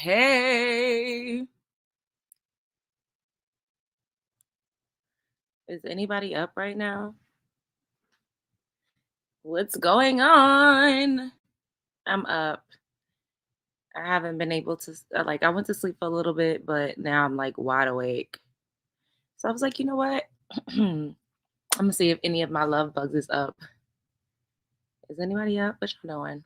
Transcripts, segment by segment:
Hey, is anybody up right now? What's going on? I'm up. I haven't been able to, I went to sleep for a little bit, but now I'm like wide awake. So I was like, you know what? I'm gonna see if any of my love bugs is up. Is anybody up? What y'all doing?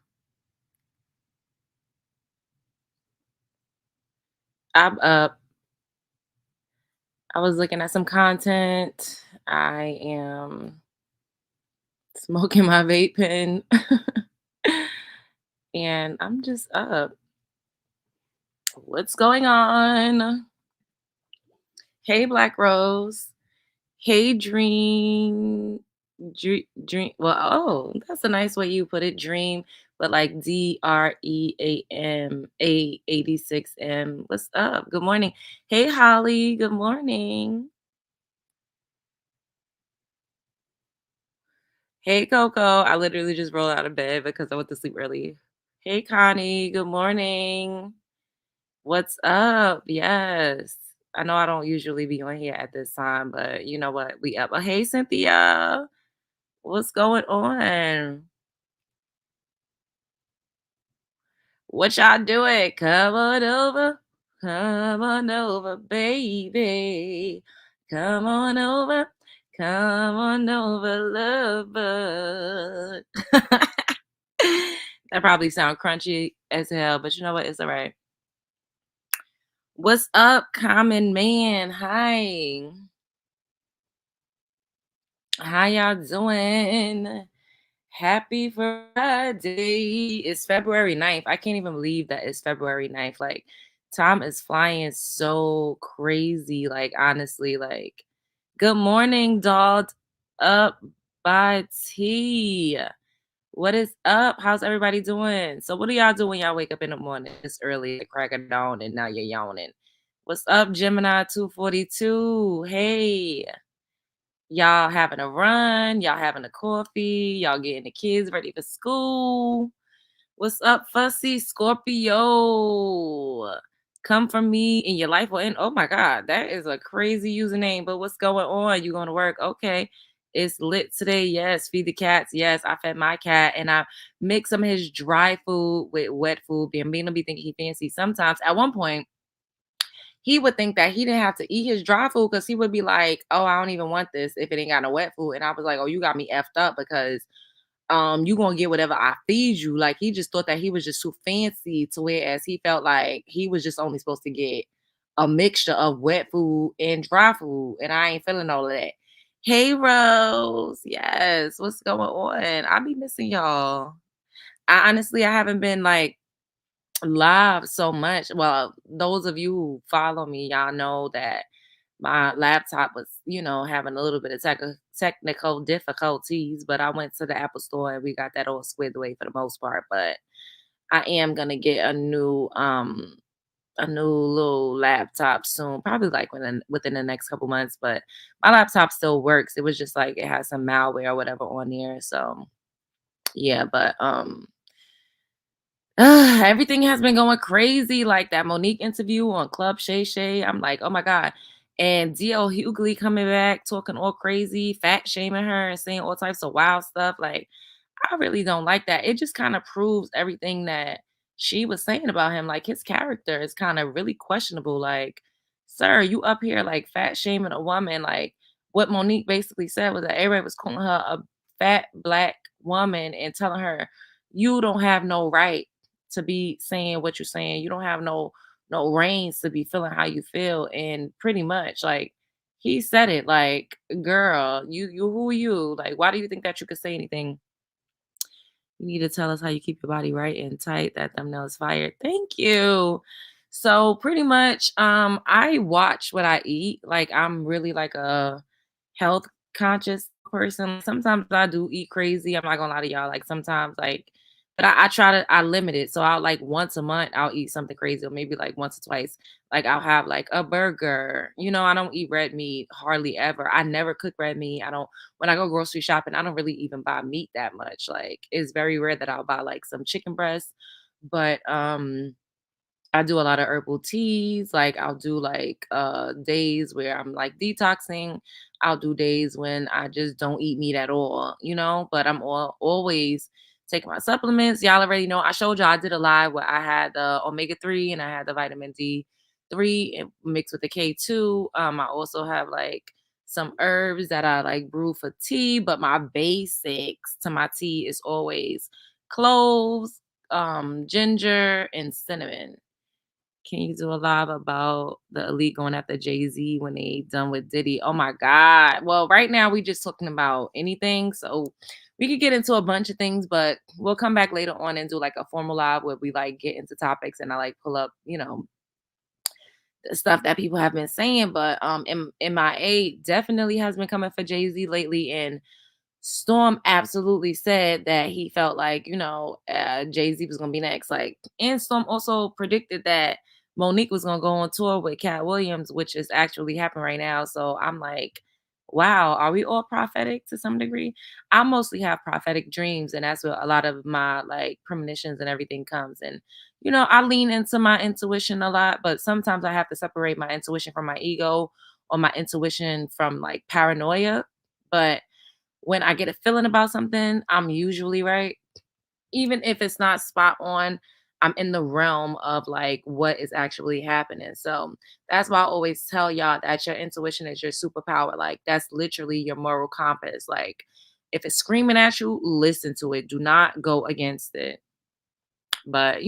I'm up. I was looking at some content. I am smoking my vape pen, and I'm just up. What's going on? Hey, Black Rose. Hey, dream. Well, oh, that's a nice way you put it, dream. But like DREAMA86M. What's up? Good morning. Hey, Holly. Good morning. Hey, Coco. I literally just rolled out of bed because I went to sleep early. Hey, Connie. Good morning. What's up? Yes. I know I don't usually be on here at this time, but you know what? We up. Hey, Cynthia. What's going on? What y'all doing? Come on over. Come on over, baby. Come on over. Come on over, love bug. That probably sound crunchy as hell, but you know what? It's all right. What's up, common man? Hi. How y'all doing? Happy Friday. It's February 9th. I can't even believe that it's February 9th. Like, time is flying so crazy. Like, honestly, like, good morning, dolled up by tea. What is up? How's everybody doing? So, what do y'all do when y'all wake up in the morning? It's early, the crack of dawn, and now you're yawning. What's up, Gemini 242? Hey. Y'all having a run, y'all having a coffee, y'all getting the kids ready for school. What's up, Fussy Scorpio? Come from me in your life will end. Oh my God, that is a crazy username. But what's going on? You going to work? Okay. It's lit today. Yes. Feed the cats. Yes. I fed my cat and I mix some of his dry food with wet food. Bambino be thinking he fancy sometimes. At one point, he would think that he didn't have to eat his dry food because he would be like, "Oh, I don't even want this if it ain't got no wet food." And I was like, "Oh, you got me effed up because you gonna get whatever I feed you." Like he just thought that he was just too fancy to whereas he felt like he was just only supposed to get a mixture of wet food and dry food. And I ain't feeling all of that. Hey Rose. Yes, what's going on? I be missing y'all. I haven't been like live so much. Well, those of you who follow me, y'all know that my laptop was, having a little bit of technical difficulties, but I went to the Apple store and we got that all squared away for the most part. But I am gonna get a new little laptop soon, probably like within the next couple months. But my laptop still works. It was just like it has some malware or whatever on there. So yeah, but everything has been going crazy. Like that Monique interview on Club Shay Shay. I'm like, oh my God. And D.L. Hughley coming back, talking all crazy, fat shaming her and saying all types of wild stuff. Like, I really don't like that. It just kind of proves everything that she was saying about him. Like, his character is kind of really questionable. Like, sir, you up here like fat shaming a woman. Like, what Monique basically said was that everybody was calling her a fat black woman and telling her, you don't have no right to be saying what you're saying. You don't have no reins to be feeling how you feel. And pretty much like he said it like, girl, you who are you? Like, why do you think that you could say anything? You need to tell us how you keep your body right and tight. That thumbnail is fired. Thank you. So pretty much, I watch what I eat. Like I'm really like a health conscious person. Sometimes I do eat crazy. I'm not gonna lie to y'all. Like sometimes but I try to I limit it. So I'll like once a month I'll eat something crazy or maybe like once or twice. Like I'll have like a burger. I don't eat red meat hardly ever. I never cook red meat. I don't when I go grocery shopping, I don't really even buy meat that much. Like it's very rare that I'll buy like some chicken breast. But I do a lot of herbal teas. Like I'll do like days where I'm like detoxing. I'll do days when I just don't eat meat at all, but I'm always taking my supplements. Y'all already know. I showed y'all I did a live where I had the omega-3 and I had the vitamin D3 mixed with the K2. I also have like some herbs that I like brew for tea, but my basics to my tea is always cloves, ginger, and cinnamon. Can you do a live about the elite going after Jay-Z when they done with Diddy? Oh my God. Well, right now we just talking about anything. So we could get into a bunch of things, but we'll come back later on and do like a formal live where we like get into topics and I like pull up, the stuff that people have been saying. But MIA definitely has been coming for Jay-Z lately. And Storm absolutely said that he felt like, Jay Z was going to be next. Like, and Storm also predicted that Monique was going to go on tour with Cat Williams, which is actually happening right now. So I'm like, wow, are we all prophetic to some degree? I mostly have prophetic dreams, and that's where a lot of my like premonitions and everything comes. And, I lean into my intuition a lot, but sometimes I have to separate my intuition from my ego or my intuition from like paranoia. But when I get a feeling about something, I'm usually right. Even if it's not spot on, I'm in the realm of like what is actually happening. So that's why I always tell y'all that your intuition is your superpower. Like that's literally your moral compass. Like if it's screaming at you, listen to it. Do not go against it. But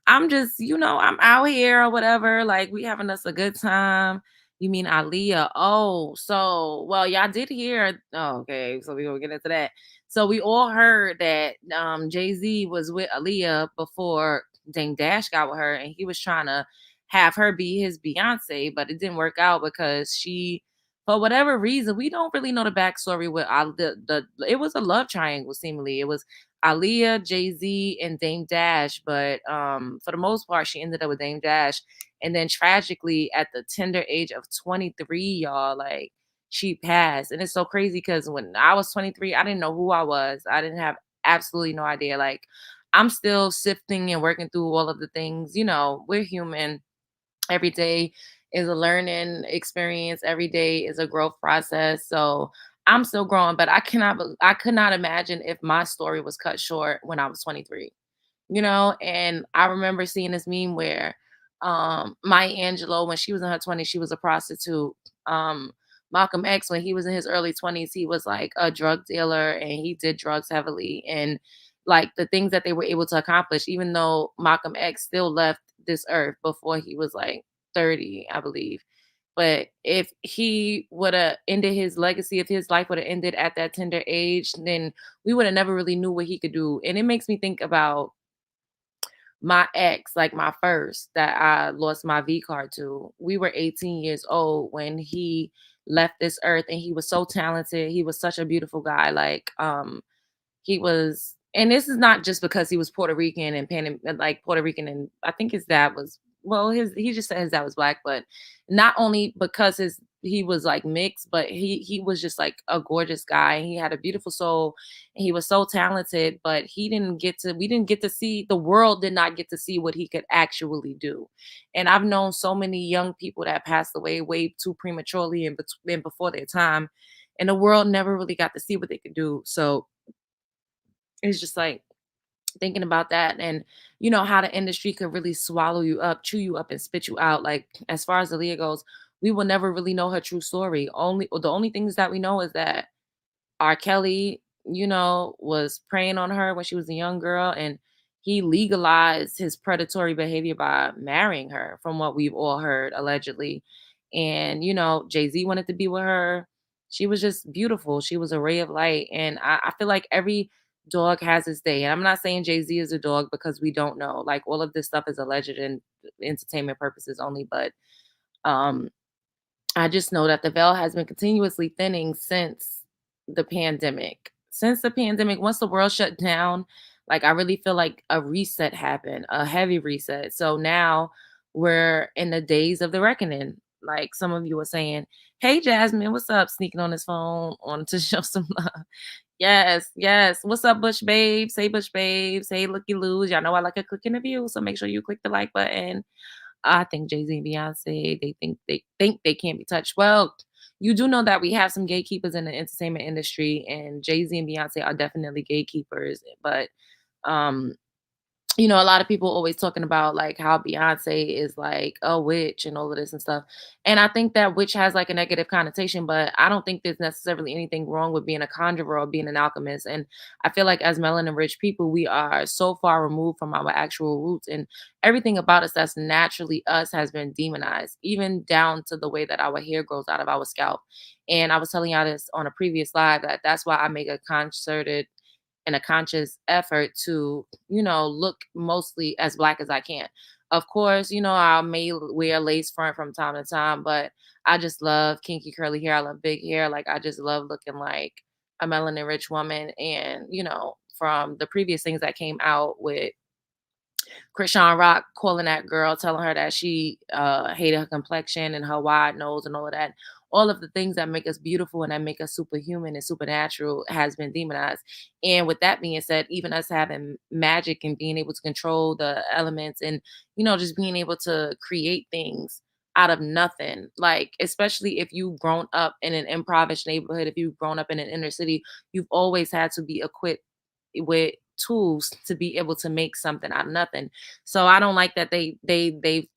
I'm just, I'm out here or whatever. Like we having us a good time. You mean Aaliyah? Oh, so well, y'all did hear. Oh, okay, so we gonna get into that. So we all heard that Jay-Z was with Aaliyah before Dame Dash got with her, and he was trying to have her be his Beyonce, but it didn't work out because for whatever reason, we don't really know the backstory with the it was a love triangle, seemingly. It was Aaliyah, Jay-Z, and Dame Dash. But for the most part, she ended up with Dame Dash. And then tragically, at the tender age of 23, y'all, like she passed. And it's so crazy because when I was 23, I didn't know who I was. I didn't have absolutely no idea. Like I'm still sifting and working through all of the things. We're human. Every day is a learning experience. Every day is a growth process. So I'm still growing, but I could not imagine if my story was cut short when I was 23. And I remember seeing this meme where Maya Angelou, when she was in her 20s, she was a prostitute. um Malcolm X, when he was in his early 20s, he was like a drug dealer and he did drugs heavily. And like the things that they were able to accomplish, even though Malcolm X still left this earth before he was like 30, I believe. But if he would have ended his legacy, if his life would have ended at that tender age, then we would have never really knew what he could do. And it makes me think about my ex, like my first that I lost my V card to. We were 18 years old when he left this earth, and he was so talented. He was such a beautiful guy. Like he was, and this is not just because he was Puerto Rican and like Puerto Rican, and I think his dad was, well, he just said his dad was black, but not only because he was like mixed, but he was just like a gorgeous guy, and he had a beautiful soul, and he was so talented, but we didn't get to see, the world did not get to see what he could actually do. And I've known so many young people that passed away way too prematurely and before their time, and the world never really got to see what they could do. So it's just like thinking about that, and how the industry could really swallow you up, chew you up, and spit you out. Like as far as Aaliyah goes, we will never really know her true story. The only things that we know is that R. Kelly, was preying on her when she was a young girl, and he legalized his predatory behavior by marrying her, from what we've all heard, allegedly. And, Jay-Z wanted to be with her. She was just beautiful. She was a ray of light. And I feel like every dog has its day. And I'm not saying Jay-Z is a dog because we don't know. Like all of this stuff is alleged and entertainment purposes only. But um I just know that the veil has been continuously thinning since the pandemic. Since the pandemic, once the world shut down, like I really feel like a reset happened, a heavy reset. So now we're in the days of the reckoning. Like some of you were saying, "Hey, Jasmine, what's up?" Sneaking on his phone on to show some love. Yes, yes. What's up, Bush babes? Hey, Bush babes. Hey, Looky Loos. Y'all know I like a quick interview, so make sure you click the like button. I think Jay Z and Beyonce, they think they can't be touched. Well, you do know that we have some gatekeepers in the entertainment industry, and Jay Z and Beyonce are definitely gatekeepers. But um, a lot of people always talking about like how Beyonce is like a witch and all of this and stuff. And I think that witch has like a negative connotation, but I don't think there's necessarily anything wrong with being a conjurer or being an alchemist. And I feel like as melanin rich people, we are so far removed from our actual roots, and everything about us that's naturally us has been demonized, even down to the way that our hair grows out of our scalp. And I was telling y'all this on a previous live that that's why I make a concerted and a conscious effort to, look mostly as black as I can. Of course, I may wear lace front from time to time, but I just love kinky curly hair. I love big hair. Like I just love looking like a melanin rich woman. And, from the previous things that came out with Krishan Rock calling that girl, telling her that she hated her complexion and her wide nose and all of that. All of the things that make us beautiful and that make us superhuman and supernatural has been demonized. And with that being said, even us having magic and being able to control the elements and, just being able to create things out of nothing, like, especially if you've grown up in an impoverished neighborhood, if you've grown up in an inner city, you've always had to be equipped with tools to be able to make something out of nothing. So I don't like that they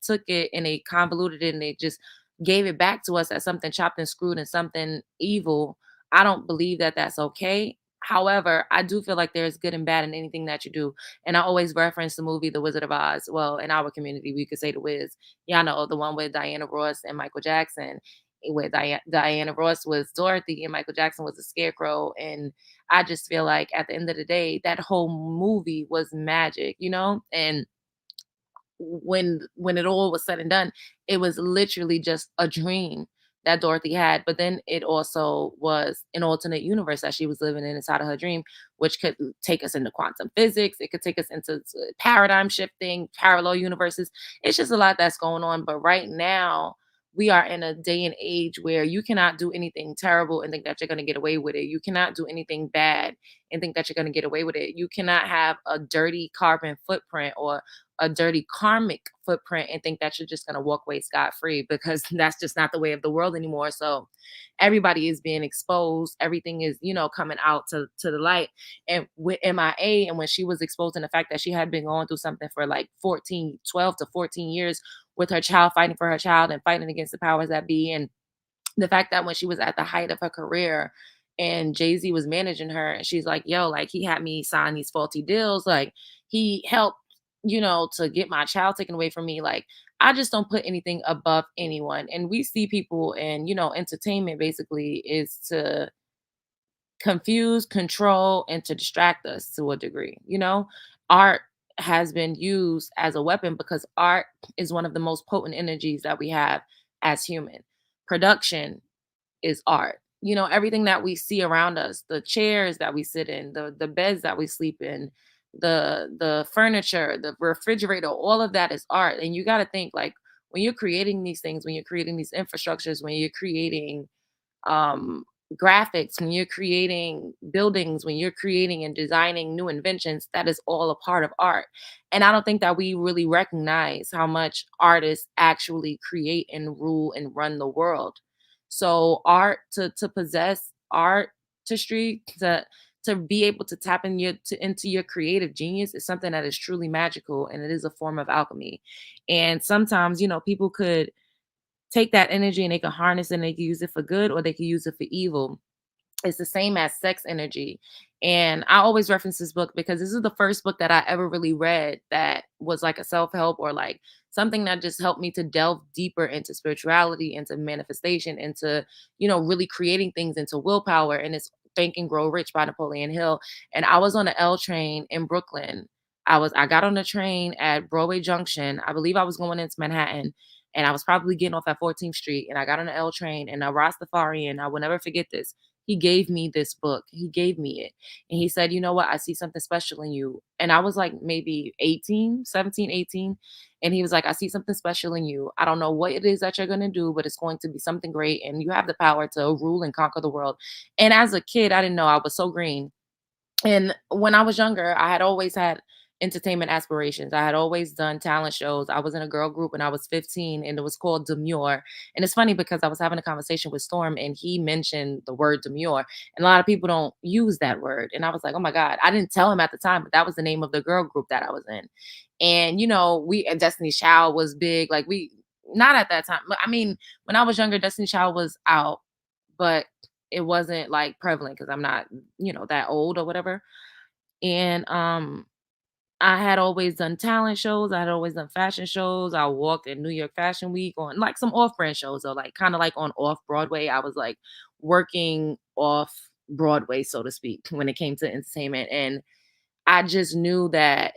took it and they convoluted it and they just gave it back to us as something chopped and screwed and something evil. I don't believe that that's okay. However, I do feel like there's good and bad in anything that you do. And I always reference the movie The Wizard of Oz. Well, in our community, we could say The Wiz. Y'all know the one with Diana Ross and Michael Jackson, where Diana Ross was Dorothy and Michael Jackson was a scarecrow. And I just feel like at the end of the day, that whole movie was magic, And when it all was said and done, it was literally just a dream that Dorothy had. But then it also was an alternate universe that she was living in inside of her dream, which could take us into quantum physics. It could take us into paradigm shifting, parallel universes. It's just a lot that's going on. But right now, we are in a day and age where you cannot do anything terrible and think that you're going to get away with it. You cannot do anything bad and think that you're going to get away with it. You cannot have a dirty carbon footprint or a dirty karmic footprint and think that you're just going to walk away scot free, because that's just not the way of the world anymore. So everybody is being exposed. Everything is, coming out to the light. And with MIA, and when she was exposing the fact that she had been going through something for like 12 to 14 years with her child, fighting for her child and fighting against the powers that be. And the fact that when she was at the height of her career and Jay-Z was managing her, and she's like, yo, like he had me sign these faulty deals. Like he helped, to get my child taken away from me. Like I just don't put anything above anyone. And we see people and, entertainment basically is to confuse, control, and to distract us to a degree. Art has been used as a weapon because art is one of the most potent energies that we have as human. Production is art. Everything that we see around us, the chairs that we sit in, the beds that we sleep in, the furniture, the refrigerator, all of that is art. And you got to think like when you're creating these things, when you're creating these infrastructures, when you're creating um graphics, when you're creating buildings, when you're creating and designing new inventions, that is all a part of art. And I don't think that we really recognize how much artists actually create and rule and run the world. So art, to possess artistry, to be able to tap into your creative genius is something that is truly magical, and it is a form of alchemy. And sometimes, people could take that energy and they can harness it and they can use it for good or they can use it for evil. It's the same as sex energy. And I always reference this book because this is the first book that I ever really read that was like a self-help or like something that just helped me to delve deeper into spirituality, into manifestation, into, really creating things, into willpower. And it's Think and Grow Rich by Napoleon Hill. And I was on the L train in Brooklyn. I got on the train at Broadway Junction. I believe I was going into Manhattan, and I was probably getting off at 14th Street, and I got on the L train, and a Rastafarian, I will never forget this. he gave me this book. He gave me it. And he said, "You know what? I see something special in you." And I was like maybe 18, 17, 18. And he was like, "I see something special in you. I don't know what it is that you're going to do, but it's going to be something great. And you have the power to rule and conquer the world." And as a kid, I didn't know, I was so green. And when I was younger, I had always had entertainment aspirations. I had always done talent shows. I was in a girl group when I was 15 and it was called Demure. And it's funny because I was having a conversation with Storm and he mentioned the word demure. And a lot of people don't use that word. And I was like, oh my God. I didn't tell him at the time, but that was the name of the girl group that I was in. And we and Destiny's Child was big. Like we not at that time. But I mean, when I was younger, Destiny's Child was out, but it wasn't like prevalent because I'm not, that old or whatever. And I had always done talent shows. I had always done fashion shows. I walked in New York Fashion Week on like some off-brand shows, or like kind of like on off Broadway. I was like working off Broadway, so to speak, when it came to entertainment. And I just knew that,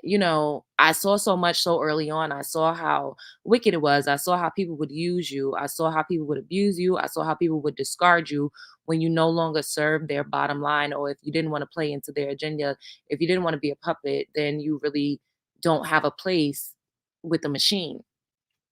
I saw so much so early on. I saw how wicked it was. I saw how people would use you. I saw how people would abuse you. I saw how people would discard you when you no longer served their bottom line, or if you didn't want to play into their agenda, if you didn't want to be a puppet, then you really don't have a place with the machine.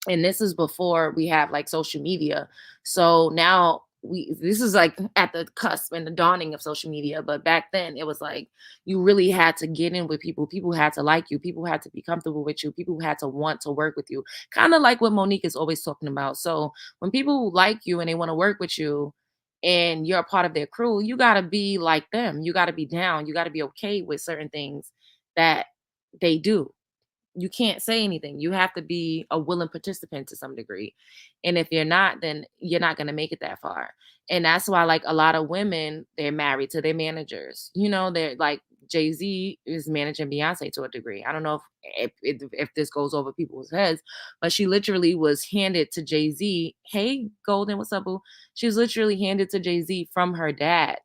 And this is before we have like social media. So now we this is like at the cusp and the dawning of social media, but back then it was like you really had to get in with people. People had to like you. People had to be comfortable with you. People had to want to work with you. Kind of like what Monique is always talking about. So when people like you and they want to work with you and you're a part of their crew, you got to be like them. You got to be down. You got to be okay with certain things that they do. You can't say anything. You have to be a willing participant to some degree. And if you're not, then you're not going to make it that far. And that's why, like, a lot of women, they're married to their managers. They're like Jay-Z is managing Beyonce to a degree. I don't know if this goes over people's heads, but she literally was handed to Jay-Z. Hey, Golden, what's up, boo? She was literally handed to Jay-Z from her dad.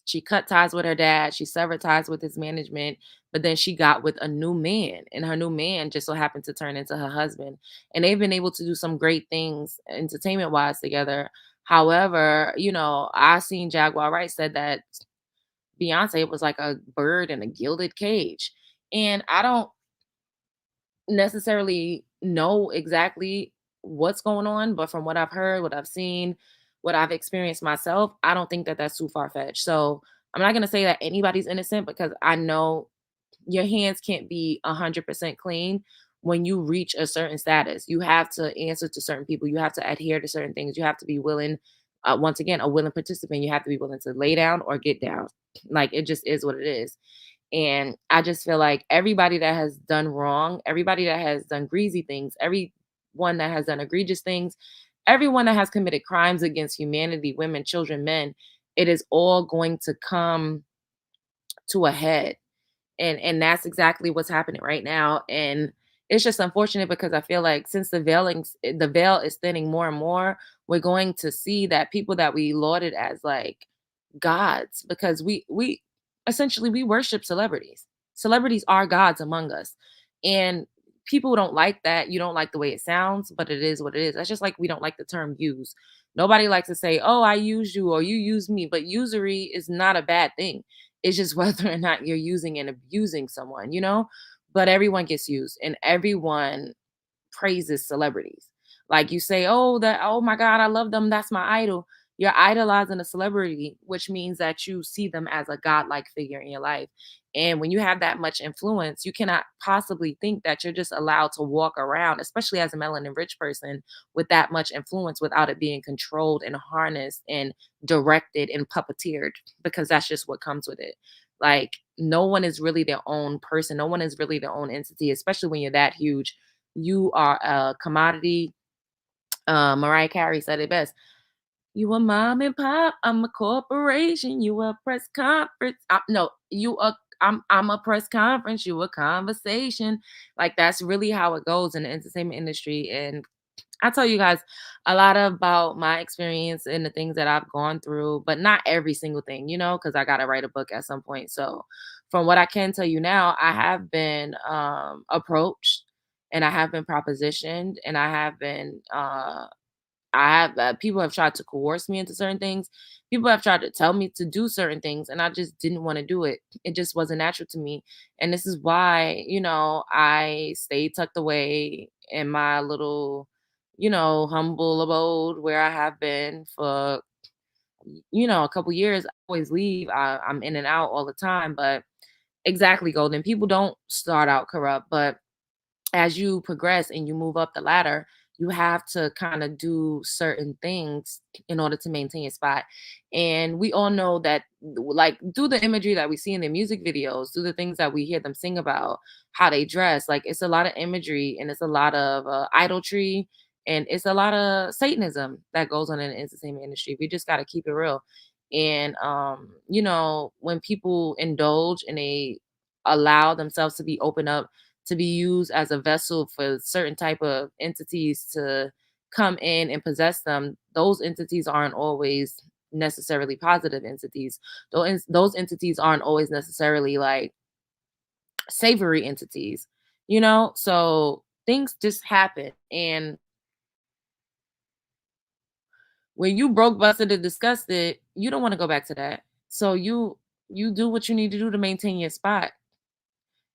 She cut ties with her dad. She severed ties with his management, but then she got with a new man, and her new man just so happened to turn into her husband. And they've been able to do some great things entertainment wise together. However, I seen Jaguar Wright said that Beyonce was like a bird in a gilded cage. And I don't necessarily know exactly what's going on, but from what I've heard, what I've seen, what I've experienced myself, I don't think that that's too far fetched. So I'm not going to say that anybody's innocent because I know your hands can't be 100% clean when you reach a certain status. You have to answer to certain people, you have to adhere to certain things, you have to be willing. Once again, a willing participant, you have to be willing to lay down or get down. Like it just is what it is. And I just feel like everybody that has done wrong, everybody that has done greasy things, everyone that has done egregious things, everyone that has committed crimes against humanity, women, children, men, it is all going to come to a head. And that's exactly what's happening right now. And it's just unfortunate because I feel like since the veil is thinning more and more, we're going to see that people that we lauded as like gods, because we essentially we worship celebrities. Celebrities are gods among us. And people don't like that. You don't like the way it sounds, but it is what it is. That's just like we don't like the term use. Nobody likes to say, "Oh, I used you," or "You used me." But usury is not a bad thing. It's just whether or not you're using and abusing someone. But everyone gets used and everyone praises celebrities. Like you say, oh my God, I love them. That's my idol. You're idolizing a celebrity, which means that you see them as a godlike figure in your life. And when you have that much influence, you cannot possibly think that you're just allowed to walk around, especially as a melanin rich person, with that much influence without it being controlled and harnessed and directed and puppeteered, because that's just what comes with it. Like, no one is really their own person. No one is really their own entity, especially when you're that huge. You are a commodity. Mariah Carey said it best. You a mom and pop. I'm a corporation. You a press conference. No, you a. I'm a press conference. You a conversation. Like that's really how it goes in the entertainment industry. And I tell you guys a lot about my experience and the things that I've gone through, but not every single thing, because I got to write a book at some point. So, from what I can tell you now, I have been approached and I have been propositioned and I have been people have tried to coerce me into certain things. People have tried to tell me to do certain things, and I just didn't want to do it. It just wasn't natural to me. And this is why, I stayed tucked away in my little, humble abode where I have been for, a couple years. I always leave. I'm in and out all the time. But exactly, Golden. People don't start out corrupt, but as you progress and you move up the ladder, you have to kind of do certain things in order to maintain your spot. And we all know that, like, through the imagery that we see in their music videos, through the things that we hear them sing about, how they dress, like, it's a lot of imagery and it's a lot of idolatry and it's a lot of Satanism that goes on in the entertainment industry. We just got to keep it real. And, when people indulge and they allow themselves to be open up to be used as a vessel for certain type of entities to come in and possess them, those entities aren't always necessarily positive entities. Those entities aren't always necessarily like savory entities, So things just happen. And when you broke, busted, and disgusted, you don't want to go back to that. So you do what you need to do to maintain your spot.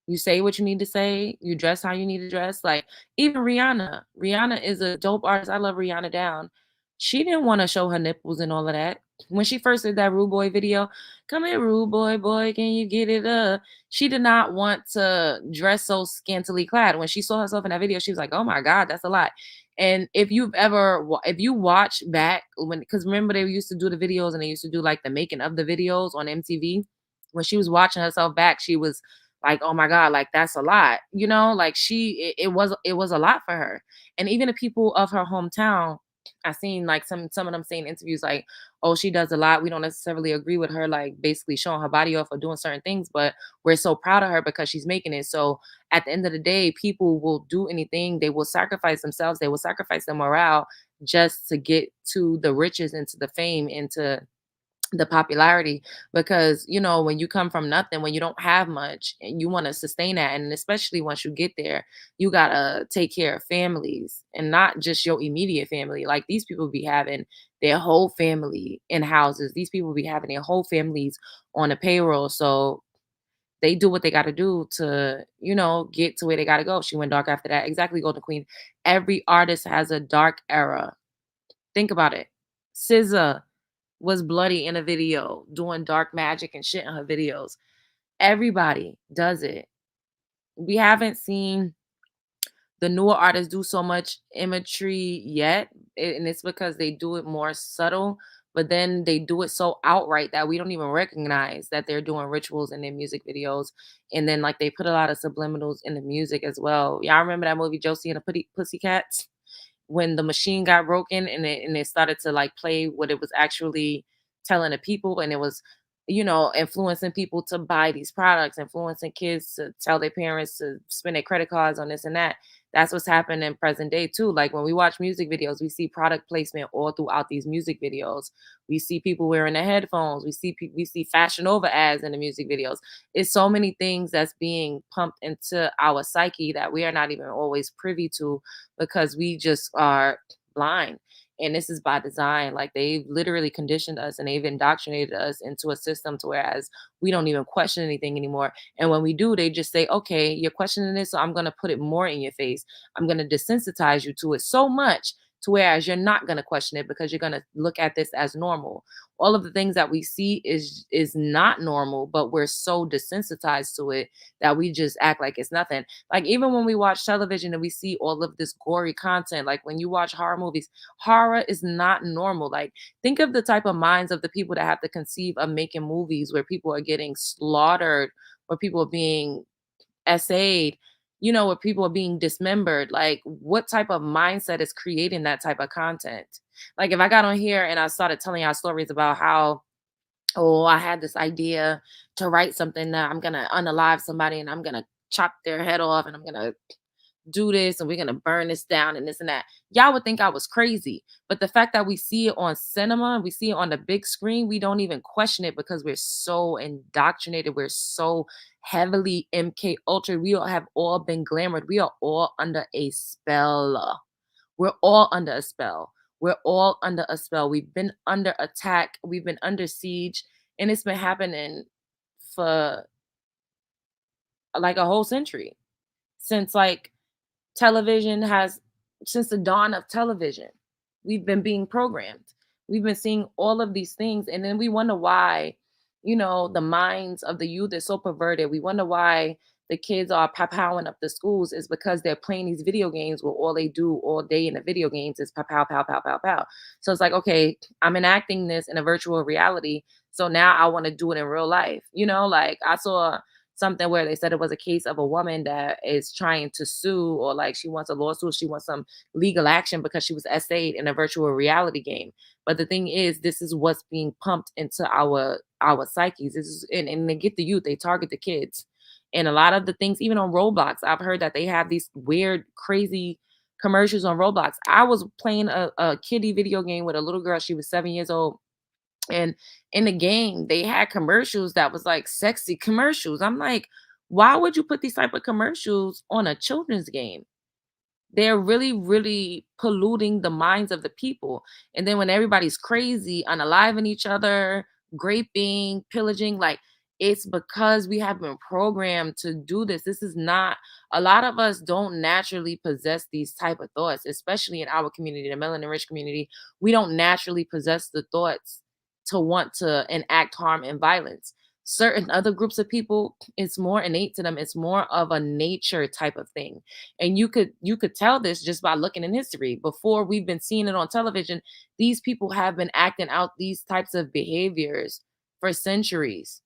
You say what you need to say, you dress how you need to dress. Like, even Rihanna. Rihanna is a dope artist. I love Rihanna down. She didn't want to show her nipples and all of that. When she first did that Rude Boy video, come here, Rude Boy, boy, can you get it up? She did not want to dress so scantily clad. When she saw herself in that video, she was like, oh my God, that's a lot. And if you watch back, because remember they used to do the videos and they used to do like the making of the videos on MTV. When she was watching herself back, she was like, oh my God, like that's a lot, like it was a lot for her. And even the people of her hometown, I seen like some of them saying interviews like, oh, she does a lot, we don't necessarily agree with her, like basically showing her body off or doing certain things, but we're so proud of her because she's making it. So at the end of the day, people will do anything, they will sacrifice themselves, they will sacrifice their morale just to get to the riches and to the fame and to the popularity. Because when you come from nothing, when you don't have much and you want to sustain that, and especially once you get there, you gotta take care of families and not just your immediate family. Like, these people be having their whole family in houses, these people be having their whole families on a payroll. So they do what they got to do to get to where they got to go. She went dark after that. Exactly, Golden Queen. Every artist has a dark era. Think about it. SZA was bloody in a video, doing dark magic and shit in her videos. Everybody does it. We haven't seen the newer artists do so much imagery yet, and it's because they do it more subtle, but then they do it so outright that we don't even recognize that they're doing rituals in their music videos. And then, like, they put a lot of subliminals in the music as well. Y'all remember that movie Josie and the Pussycats? When the machine got broken and it started to like play what it was actually telling the people, and it was influencing people to buy these products, influencing kids to tell their parents to spend their credit cards on this and that. That's what's happening in present day too. Like, when we watch music videos, we see product placement all throughout these music videos. We see people wearing the headphones, we see fashion over ads in the music videos. It's so many things that's being pumped into our psyche that we are not even always privy to, because we just are blind. And this is by design. Like, they've literally conditioned us and they've indoctrinated us into a system to whereas we don't even question anything anymore. And when we do, they just say, okay, you're questioning this, so I'm going to put it more in your face. I'm going to desensitize you to it so much to whereas you're not going to question it, because you're going to look at this as normal. All of the things that we see is not normal, but we're so desensitized to it that we just act like it's nothing. Like, even when we watch television and we see all of this gory content, like when you watch horror movies, horror is not normal. Like, think of the type of minds of the people that have to conceive of making movies where people are getting slaughtered, where people are being essayed, where people are being dismembered. Like, what type of mindset is creating that type of content? Like, if I got on here and I started telling y'all stories about how, oh, I had this idea to write something that I'm gonna unalive somebody and I'm gonna chop their head off and I'm gonna do this and we're gonna burn this down and this and that. Y'all would think I was crazy. But the fact that we see it on cinema, we see it on the big screen, we don't even question it because we're so indoctrinated. We're so heavily MK Ultra. We all have all been glamored. We are all under a spell. We're all under a spell. We're all under a spell. We've been under attack. We've been under siege, and it's been happening for like a whole century since like television has since the dawn of television. We've been being programmed. We've been seeing all of these things, and then we wonder why, the minds of the youth is so perverted. We wonder why the kids are powing up the schools is because they're playing these video games where all they do all day in the video games is pow pow pow pow pow pow. So it's like, okay, I'm enacting this in a virtual reality. So now I want to do it in real life. Like I saw something where they said it was a case of a woman that is trying to sue, or like she wants a lawsuit, she wants some legal action because she was essayed in a virtual reality game. But the thing is, this is what's being pumped into our psyches. This is and they get the youth, they target the kids. And a lot of the things, even on Roblox, I've heard that they have these weird, crazy commercials on Roblox. I was playing a kiddie video game with a little girl. She was 7 years old, and in the game, they had commercials that was like sexy commercials. I'm like, why would you put these type of commercials on a children's game? They're really, really polluting the minds of the people. And then when everybody's crazy, unaliving each other, raping, pillaging, like it's because we have been programmed to do this. This is not a lot of us don't naturally possess these type of thoughts, especially in our community, the melanin rich community. We don't naturally possess the thoughts to want to enact harm and violence. Certain other groups of people, it's more innate to them. It's more of a nature type of thing, and you could tell this just by looking in history. Before we've been seeing it on television, these people have been acting out these types of behaviors for centuries.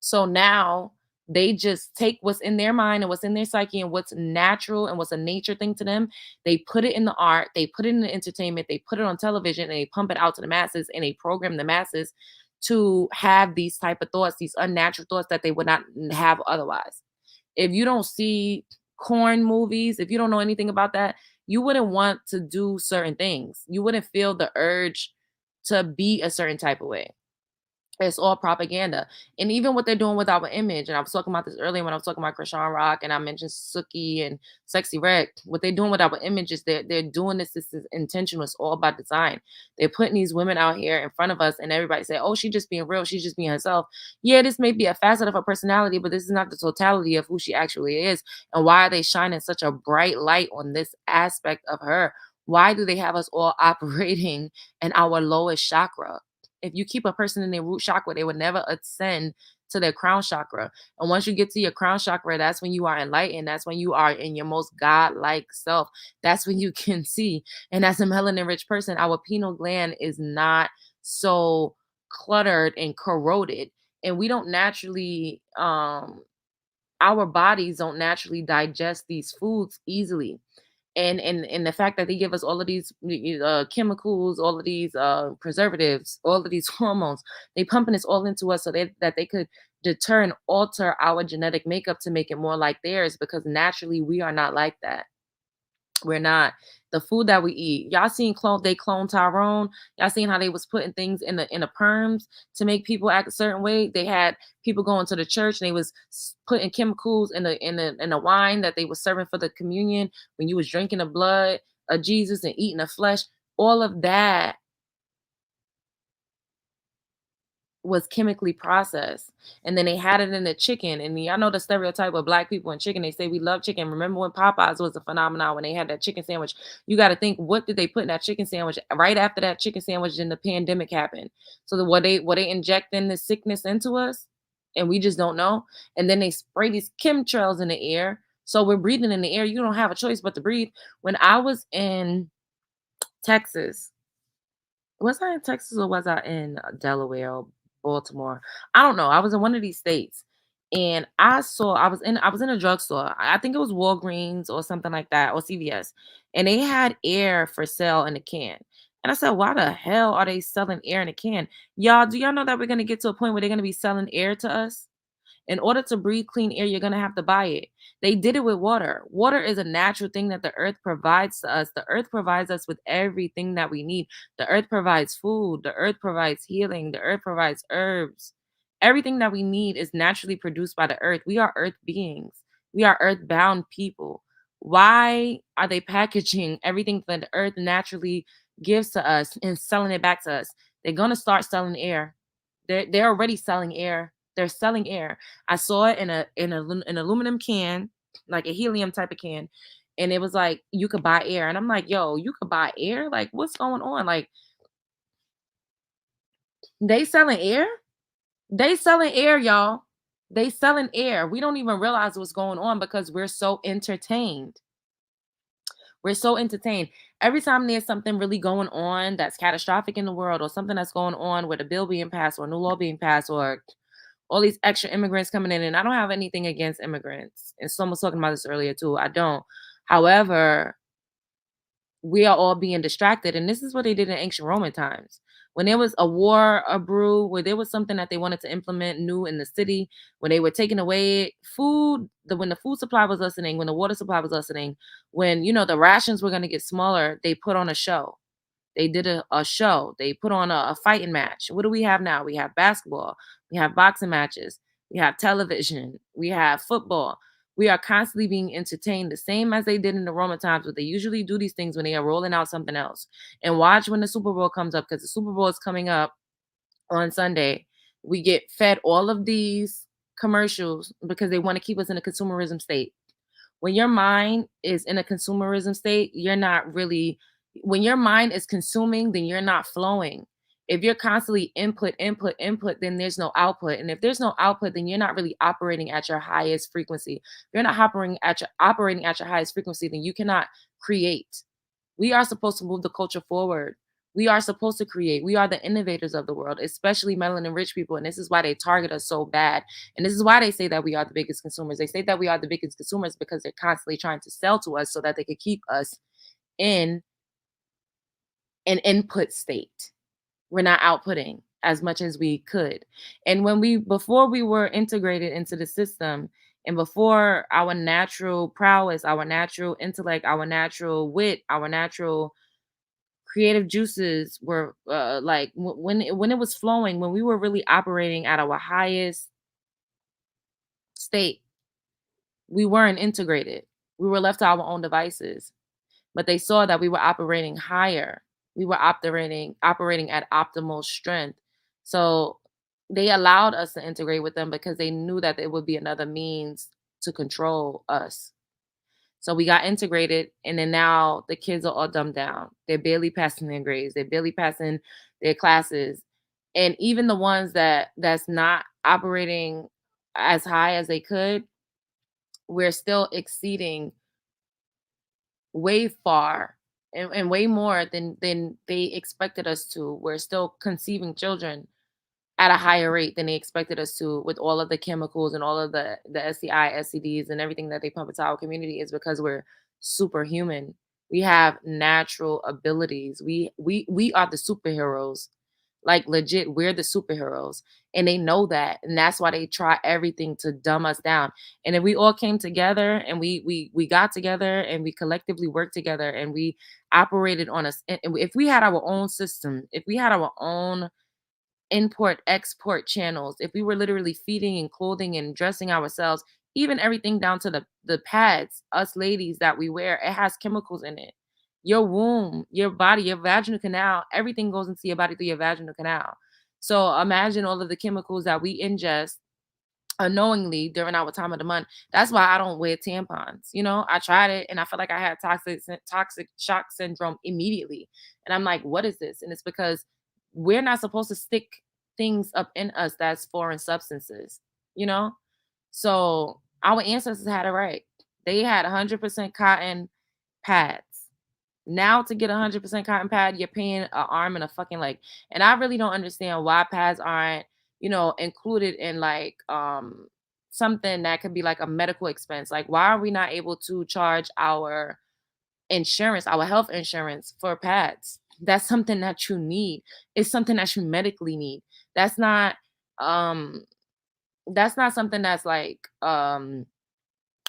So now they just take what's in their mind and what's in their psyche and what's natural and what's a nature thing to them. They put it in the art, they put it in the entertainment, they put it on television, and they pump it out to the masses, and they program the masses to have these type of thoughts, these unnatural thoughts that they would not have otherwise. If you don't see corn movies, if you don't know anything about that, you wouldn't want to do certain things. You wouldn't feel the urge to be a certain type of way. It's all propaganda. And even what they're doing with our image, and I was talking about this earlier when I was talking about Krishan Rock and I mentioned Suki and Sexy Red. What they're doing with our images, they're doing this is intentional. It's all by design. They're putting these women out here in front of us, and everybody say, oh, she's just being real, she's just being herself. Yeah, this may be a facet of her personality, but this is not the totality of who she actually is. And why are they shining such a bright light on this aspect of her? Why do they have us all operating in our lowest chakra? If you keep a person in their root chakra, they would never ascend to their crown chakra. And once you get to your crown chakra, that's when you are enlightened. That's when you are in your most God-like self. That's when you can see. And as a melanin rich person, our pineal gland is not so cluttered and corroded. And we don't naturally, our bodies don't naturally digest these foods easily. And the fact that they give us all of these chemicals, all of these preservatives, all of these hormones, they pumping this all into us so that they could deter and alter our genetic makeup to make it more like theirs, because naturally we are not like that. We're not. The food that we eat. Y'all seen clone Tyrone. Y'all seen how they was putting things in the perms to make people act a certain way. They had people going to the church and they was putting chemicals in the wine that they was serving for the communion when you was drinking the blood of Jesus and eating the flesh. All of that was chemically processed. And then they had it in the chicken. And y'all know the stereotype of black people and chicken. They say we love chicken. Remember when Popeyes was a phenomenon when they had that chicken sandwich? You got to think, what did they put in that chicken sandwich right after that chicken sandwich and the pandemic happened? So were they injecting the sickness into us? And we just don't know. And then they spray these chemtrails in the air. So we're breathing in the air. You don't have a choice but to breathe. When I was in Texas, was I in Texas or was I in Delaware or Baltimore? I don't know. I was in one of these states, and I was in a drugstore. I think it was Walgreens or something like that, or CVS, and they had air for sale in a can. And I said, why the hell are they selling air in a can? Y'all, do y'all know that we're gonna get to a point where they're gonna be selling air to us? In order to breathe clean air, you're going to have to buy it. They did it with water. Water is a natural thing that the earth provides to us. The earth provides us with everything that we need. The earth provides food. The earth provides healing. The earth provides herbs. Everything that we need is naturally produced by the earth. We are earth beings. We are earth-bound people. Why are they packaging everything that the earth naturally gives to us and selling it back to us. They're gonna start selling air. They're already selling air. They're selling air. I saw it in an aluminum can, like a helium type of can, and it was like you could buy air. And I'm like, yo, you could buy air? Like, what's going on? Like, they selling air? They selling air, y'all. They selling air. We don't even realize what's going on because we're so entertained. We're so entertained. Every time there's something really going on that's catastrophic in the world, or something that's going on with a bill being passed or a new law being passed, or all these extra immigrants coming in, and I don't have anything against immigrants. And someone was talking about this earlier too. I don't. However, we are all being distracted. And this is what they did in ancient Roman times. When there was a war, a brew, where there was something that they wanted to implement new in the city, when they were taking away food, when the food supply was lessening, when the water supply was lessening, when the rations were going to get smaller, they put on a show. They did a show. They put on a fighting match. What do we have now? We have basketball. We have boxing matches. We have television. We have football. We are constantly being entertained the same as they did in the Roman times, but they usually do these things when they are rolling out something else. And watch when the Super Bowl comes up, because the Super Bowl is coming up on Sunday. We get fed all of these commercials because they want to keep us in a consumerism state. When your mind is in a consumerism state, you're not really, when your mind is consuming, then you're not flowing. If you're constantly input, input, input, then there's no output. And if there's no output, then you're not really operating at your highest frequency. If you're not operating at your highest frequency, then you cannot create. We are supposed to move the culture forward. We are supposed to create. We are the innovators of the world, especially melanin rich people. And this is why they target us so bad. And this is why they say that we are the biggest consumers. They say that we are the biggest consumers because they're constantly trying to sell to us so that they could keep us in an input state. We're not outputting as much as we could. And before we were integrated into the system, and before our natural prowess, our natural intellect, our natural wit, our natural creative juices were like when it was flowing, when we were really operating at our highest state, we weren't integrated. We were left to our own devices. But they saw that we were operating higher. We were operating at optimal strength. So they allowed us to integrate with them because they knew that it would be another means to control us. So we got integrated, and then now the kids are all dumbed down. They're barely passing their grades. They're barely passing their classes. And even the ones that's not operating as high as they could, we're still exceeding way far and way more than they expected us to. We're still conceiving children at a higher rate than they expected us to, with all of the chemicals and all of the STI, STDs, and everything that they pump into our community, is because we're superhuman. We have natural abilities. We are the superheroes. Like, legit, we're the superheroes. And they know that. And that's why they try everything to dumb us down. And if we all came together and we got together and we collectively worked together and we operated on us, and if we had our own system, if we had our own import export channels, if we were literally feeding and clothing and dressing ourselves, even everything down to the pads, us ladies that we wear, it has chemicals in it. Your womb, your body, your vaginal canal, everything goes into your body through your vaginal canal. So imagine all of the chemicals that we ingest unknowingly during our time of the month. That's why I don't wear tampons. I tried it and I felt like I had toxic shock syndrome immediately. And I'm like, what is this? And it's because we're not supposed to stick things up in us that's foreign substances, you know? So our ancestors had it right. They had 100% cotton pads. Now to get 100% cotton pad, you're paying an arm and a fucking leg. And I really don't understand why pads aren't, included in like something that could be like a medical expense. Like, why are we not able to charge our insurance, our health insurance for pads? That's something that you need. It's something that you medically need. That's not um something that's like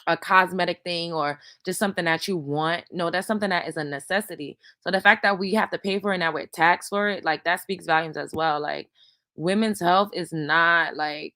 a cosmetic thing or just something that you want. No, that's something that is a necessity. So the fact that we have to pay for it and that we're taxed for it, like, that speaks volumes as well. Like, women's health is not like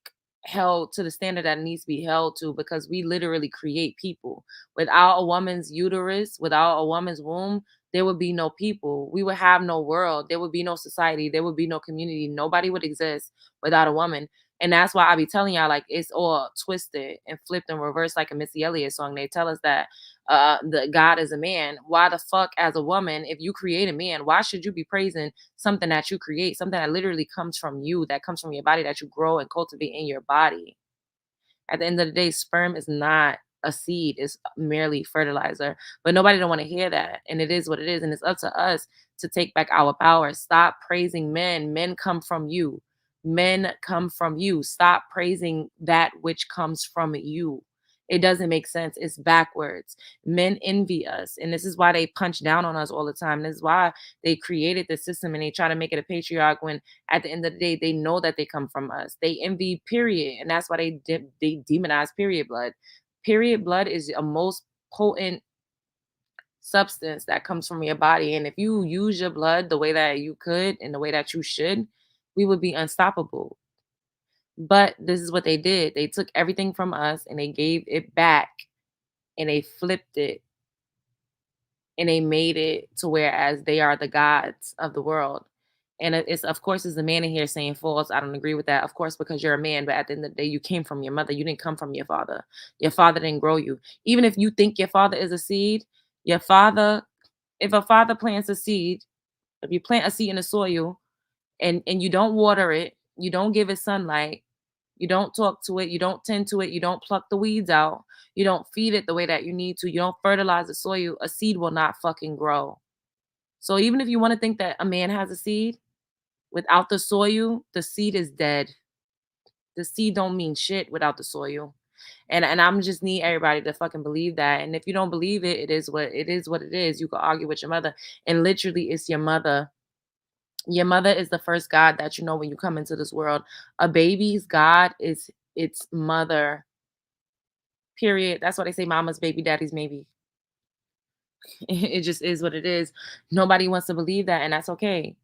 held to the standard that it needs to be held to, because we literally create people. Without a woman's uterus, without a woman's womb, there would be no people. We would have no world. There would be no society. There would be no community. Nobody would exist without a woman. And that's why I be telling y'all, like, it's all twisted and flipped and reversed, like a Missy Elliott song. They tell us that the God is a man. Why the fuck, as a woman, if you create a man, why should you be praising something that you create, something that literally comes from you, that comes from your body, that you grow and cultivate in your body? At the end of the day, sperm is not a seed, it's merely fertilizer. But nobody don't want to hear that. And it is what it is. And it's up to us to take back our power. Stop praising men. Men come from you. Men come from you. Stop praising that which comes from you. It doesn't make sense. It's backwards. Men envy us. And this is why they punch down on us all the time. This is why they created the system and they try to make it a patriarch when at the end of the day, they know that they come from us. They envy period. And that's why they demonize period blood. Period blood is a most potent substance that comes from your body. And if you use your blood the way that you could and the way that you should, we would be unstoppable. But this is what they did. They took everything from us and they gave it back and they flipped it and they made it to whereas they are the gods of the world. And it's, of course, is the man in here saying false. I don't agree with that, of course, because you're a man. But at the end of the day, you came from your mother. You didn't come from your father. Your father didn't grow you. Even if you think your father is a seed, your father, if a father plants a seed, if you plant a seed in the soil and you don't water it, you don't give it sunlight, you don't talk to it, you don't tend to it, you don't pluck the weeds out, you don't feed it the way that you need to, you don't fertilize the soil, a seed will not fucking grow. So even if you want to think that a man has a seed, without the soil, the seed is dead. The seed don't mean shit without the soil. And I'm just need everybody to fucking believe that. And if you don't believe it, it is what it is what it is. You can argue with your mother. And literally it's your mother. Your mother is the first God that you know when you come into this world. A baby's God is its mother. Period. That's why they say mama's baby, daddy's maybe. It just is what it is. Nobody wants to believe that, and that's okay.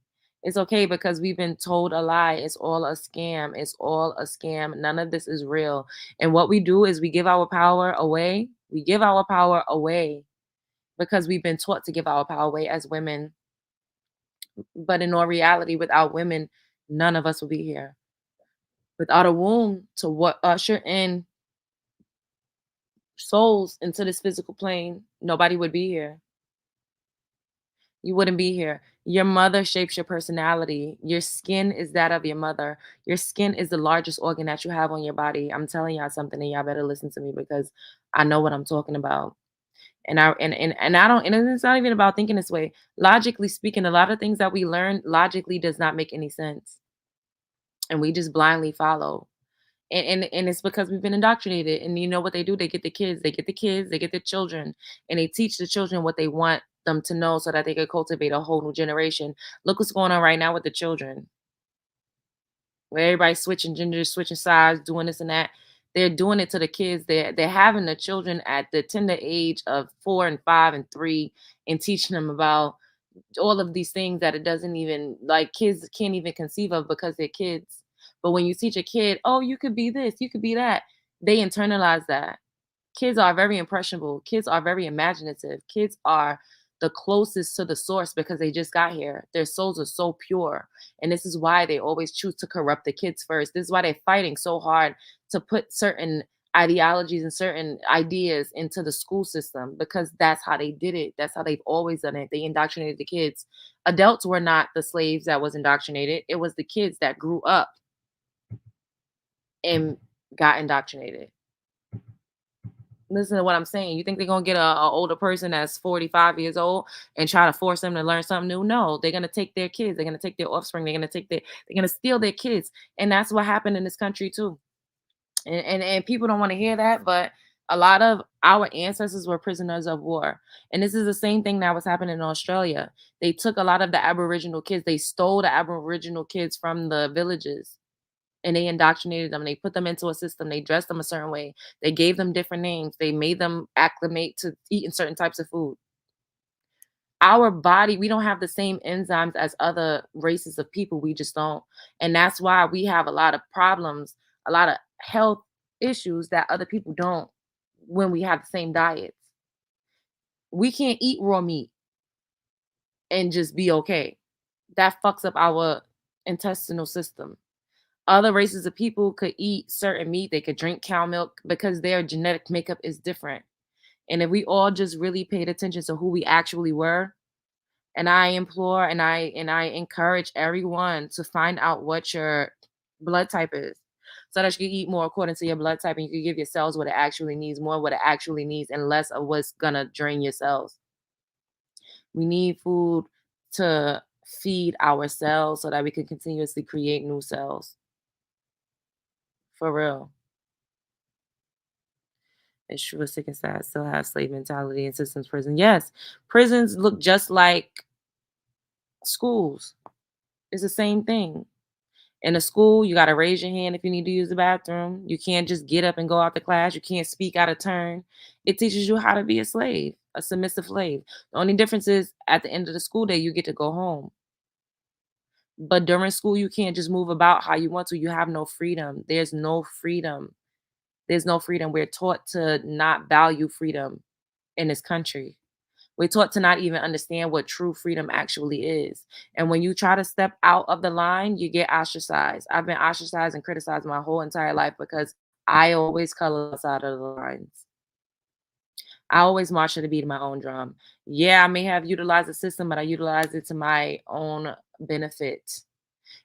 It's okay because we've been told a lie. It's all a scam. It's all a scam. None of this is real. And what we do is we give our power away. We give our power away because we've been taught to give our power away as women. But in all reality, without women, none of us will be here. Without a womb to what usher in souls into this physical plane, nobody would be here. You wouldn't be here. Your mother shapes your personality. Your skin is that of your mother. Your skin is the largest organ that you have on your body. I'm telling y'all something, and y'all better listen to me because I know what I'm talking about. And I don't, and it's not even about thinking this way. Logically speaking, a lot of things that we learn logically does not make any sense. And we just blindly follow. And it's because we've been indoctrinated. And you know what they do? They get the kids, they get the children, and they teach the children what they want them to know so that they can cultivate a whole new generation. Look what's going on right now with the children, where everybody's switching genders, switching sides, doing this and that. They're doing it to the kids. They're having the children at the tender age of 4 and 5 and 3 and teaching them about all of these things that it doesn't even like kids can't even conceive of because they're kids. But when you teach a kid, oh, you could be this, you could be that, they internalize that. Kids are very impressionable. Kids are very imaginative. Kids are the closest to the source because they just got here. Their souls are so pure. And this is why they always choose to corrupt the kids first. This is why they're fighting so hard to put certain ideologies and certain ideas into the school system because that's how they did it. That's how they've always done it. They indoctrinated the kids. Adults were not the slaves that was indoctrinated. It was the kids that grew up and got indoctrinated. Listen to what I'm saying. You think they're gonna get a older person that's 45 years old and try to force them to learn something new? No, they're gonna take their kids, they're gonna take their offspring, they're gonna steal their kids. And that's what happened in this country too. And people don't want to hear that, but a lot of our ancestors were prisoners of war. And this is the same thing that was happening in Australia. They took a lot of the Aboriginal kids, they stole the Aboriginal kids from the villages and they indoctrinated them. They put them into a system. They dressed them a certain way. They gave them different names. They made them acclimate to eating certain types of food. Our body, we don't have the same enzymes as other races of people. We just don't. And that's why we have a lot of problems, a lot of health issues that other people don't when we have the same diets. We can't eat raw meat and just be okay. That fucks up our intestinal system. Other races of people could eat certain meat, they could drink cow milk because their genetic makeup is different. And if we all just really paid attention to who we actually were, and I implore and I encourage everyone to find out what your blood type is so that you can eat more according to your blood type and you can give your cells what it actually needs, more what it actually needs, and less of what's gonna drain your cells. We need food to feed our cells so that we can continuously create new cells. For real. It's true, sick and sad. Still have slave mentality in systems prison. Yes, prisons look just like schools. It's the same thing. In a school, you got to raise your hand if you need to use the bathroom. You can't just get up and go out the class. You can't speak out of turn. It teaches you how to be a slave, a submissive slave. The only difference is at the end of the school day, you get to go home. But during school, you can't just move about how you want to. You have no freedom. There's no freedom. There's no freedom. We're taught to not value freedom in this country. We're taught to not even understand what true freedom actually is. And when you try to step out of the line, you get ostracized. I've been ostracized and criticized my whole entire life because I always color outside of the lines. I always march to the beat of my own drum. Yeah, I may have utilized the system, but I utilize it to my own benefit.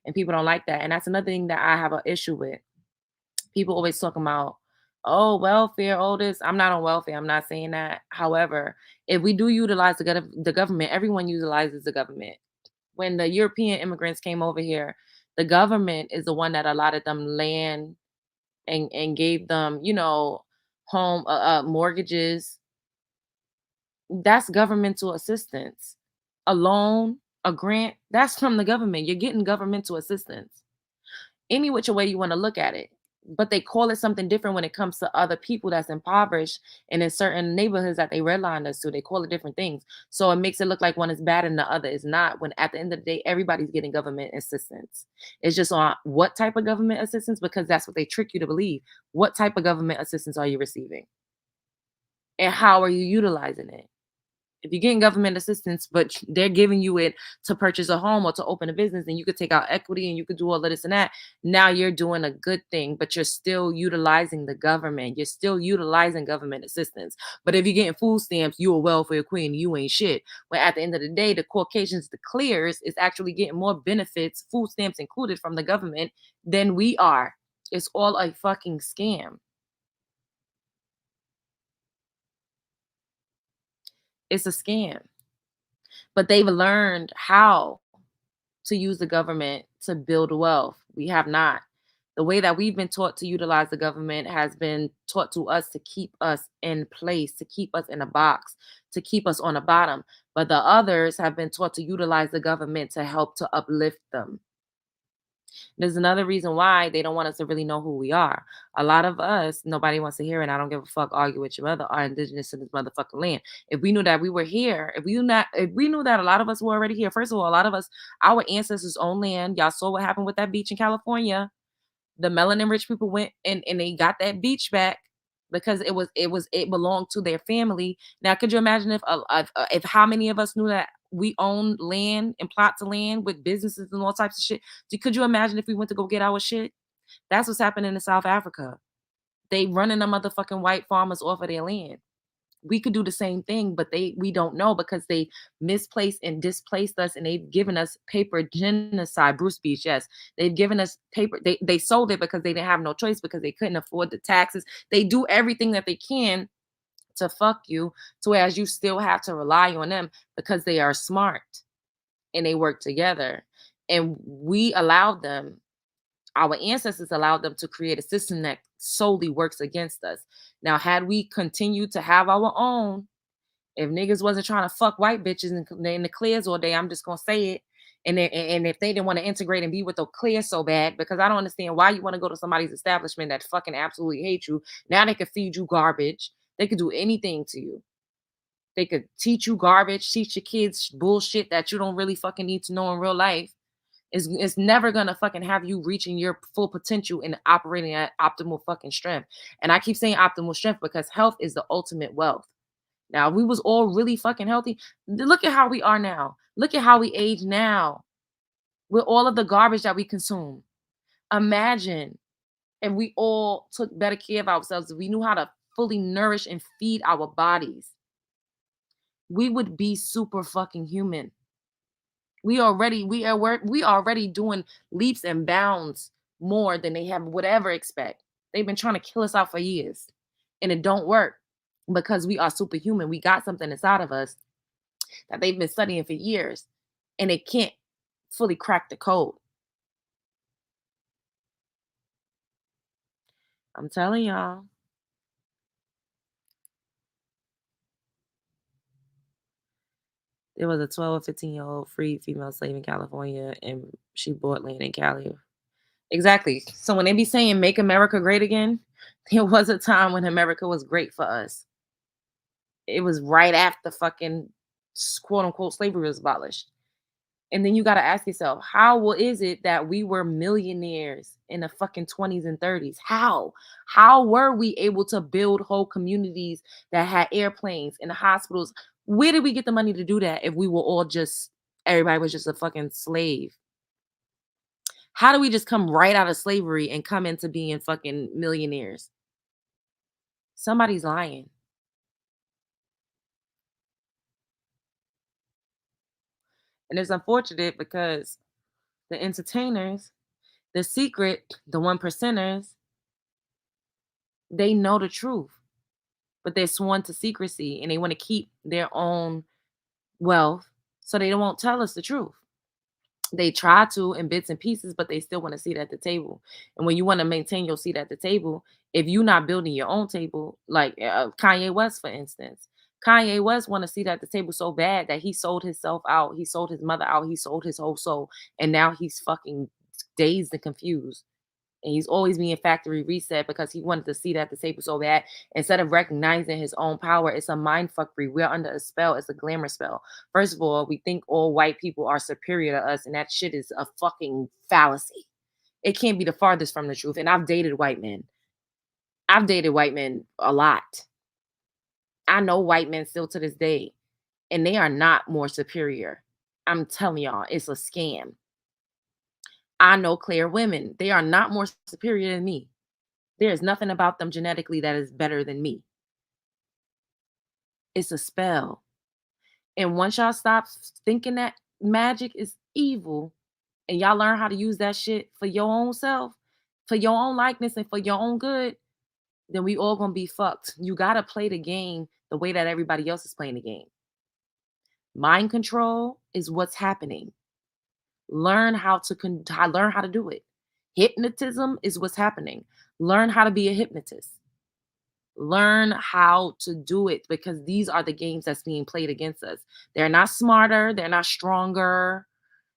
And people don't like that. And that's another thing that I have an issue with. People always talking about, oh, welfare, all this. I'm not on welfare. I'm not saying that. However, if we do utilize the government, everyone utilizes the government. When the European immigrants came over here, the government is the one that allotted them land and gave them, home mortgages. That's governmental assistance. A loan, a grant, that's from the government. You're getting governmental assistance. Any which way you want to look at it. But they call it something different when it comes to other people that's impoverished and in certain neighborhoods that they redlined us to. They call it different things. So it makes it look like one is bad and the other is not. When at the end of the day, everybody's getting government assistance. It's just on what type of government assistance, because that's what they trick you to believe. What type of government assistance are you receiving? And how are you utilizing it? If you're getting government assistance, but they're giving you it to purchase a home or to open a business, and you could take out equity and you could do all of this and that, now you're doing a good thing, but you're still utilizing the government. You're still utilizing government assistance. But if you're getting food stamps, you a welfare queen, you ain't shit. When at the end of the day, the Caucasians, the clears, is actually getting more benefits, food stamps included, from the government than we are. It's all a fucking scam. It's a scam. But they've learned how to use the government to build wealth. We have not. The way that we've been taught to utilize the government has been taught to us to keep us in place, to keep us in a box, to keep us on the bottom. But the others have been taught to utilize the government to help to uplift them. There's another reason why they don't want us to really know who we are. A lot of us, nobody wants to hear, and I don't give a fuck, argue with your mother, are indigenous to this motherfucking land. If we knew that we were here, if we knew that a lot of us were already here, first of all, a lot of us, our ancestors own land. Y'all saw what happened with that beach in California. The melanin rich people went and they got that beach back because it belonged to their family. Now, could you imagine if how many of us knew that we own land and plots of land with businesses and all types of shit? Could you imagine if we went to go get our shit? That's what's happening in South Africa. They running the motherfucking white farmers off of their land. We could do the same thing, but we don't know because they misplaced and displaced us, and they've given us paper genocide. Bruce Beach, yes, they've given us paper. They sold it because they didn't have no choice, because they couldn't afford the taxes. They do everything that they can to fuck you, to whereas you still have to rely on them because they are smart and they work together. And we allowed them, our ancestors allowed them to create a system that solely works against us. Now, had we continued to have our own, if niggas wasn't trying to fuck white bitches in the clears all day, I'm just gonna say it. And if they didn't want to integrate and be with the clear so bad, because I don't understand why you want to go to somebody's establishment that fucking absolutely hates you. Now they could feed you garbage. They could do anything to you. They could teach you garbage, teach your kids bullshit that you don't really fucking need to know in real life. It's never gonna fucking have you reaching your full potential and operating at optimal fucking strength. And I keep saying optimal strength because health is the ultimate wealth. Now, if we was all really fucking healthy, look at how we are now. Look at how we age now with all of the garbage that we consume. Imagine if we all took better care of ourselves, if we knew how to fully nourish and feed our bodies, we would be super fucking human. We already doing leaps and bounds more than they have would ever expect. They've been trying to kill us out for years, and it don't work because we are superhuman. We got something inside of us that they've been studying for years, and it can't fully crack the code. I'm telling y'all. There was a 12 or 15-year-old freed female slave in California, and she bought land in Cali. Exactly. So when they be saying "Make America Great Again," there was a time when America was great for us. It was right after fucking quote unquote slavery was abolished. And then you got to ask yourself, is it that we were millionaires in the fucking 20s and 30s? How? How were we able to build whole communities that had airplanes and hospitals? Where did we get the money to do that if we were all just, everybody was just a fucking slave? How do we just come right out of slavery and come into being fucking millionaires? Somebody's lying. And it's unfortunate because the entertainers, the secret, the one percenters, they know the truth, but they're sworn to secrecy and they want to keep their own wealth, so they don't won't tell us the truth. They try to in bits and pieces, but they still want to seat at the table. And when you want to maintain your seat at the table, if you're not building your own table, like Kanye West, for instance, Kanye West want to seat at the table so bad that he sold himself out, he sold his mother out, he sold his whole soul, and now he's fucking dazed and confused. And he's always being factory reset because he wanted to see that the table so bad. Instead of recognizing his own power, it's a mind fuckery. We're under a spell. It's a glamour spell. First of all, we think all white people are superior to us, and that shit is a fucking fallacy. It can't be the farthest from the truth. And I've dated white men. I've dated white men a lot. I know white men still to this day, and they are not more superior. I'm telling y'all, it's a scam. I know clear women. They are not more superior than me. There is nothing about them genetically that is better than me. It's a spell. And once y'all stop thinking that magic is evil and y'all learn how to use that shit for your own self, for your own likeness, and for your own good, then we all gonna be fucked. You gotta play the game the way that everybody else is playing the game. Mind control is what's happening. Learn how to learn how to do it. Hypnotism is what's happening. Learn how to be a hypnotist. Learn how to do it because these are the games that's being played against us. They're not smarter, they're not stronger,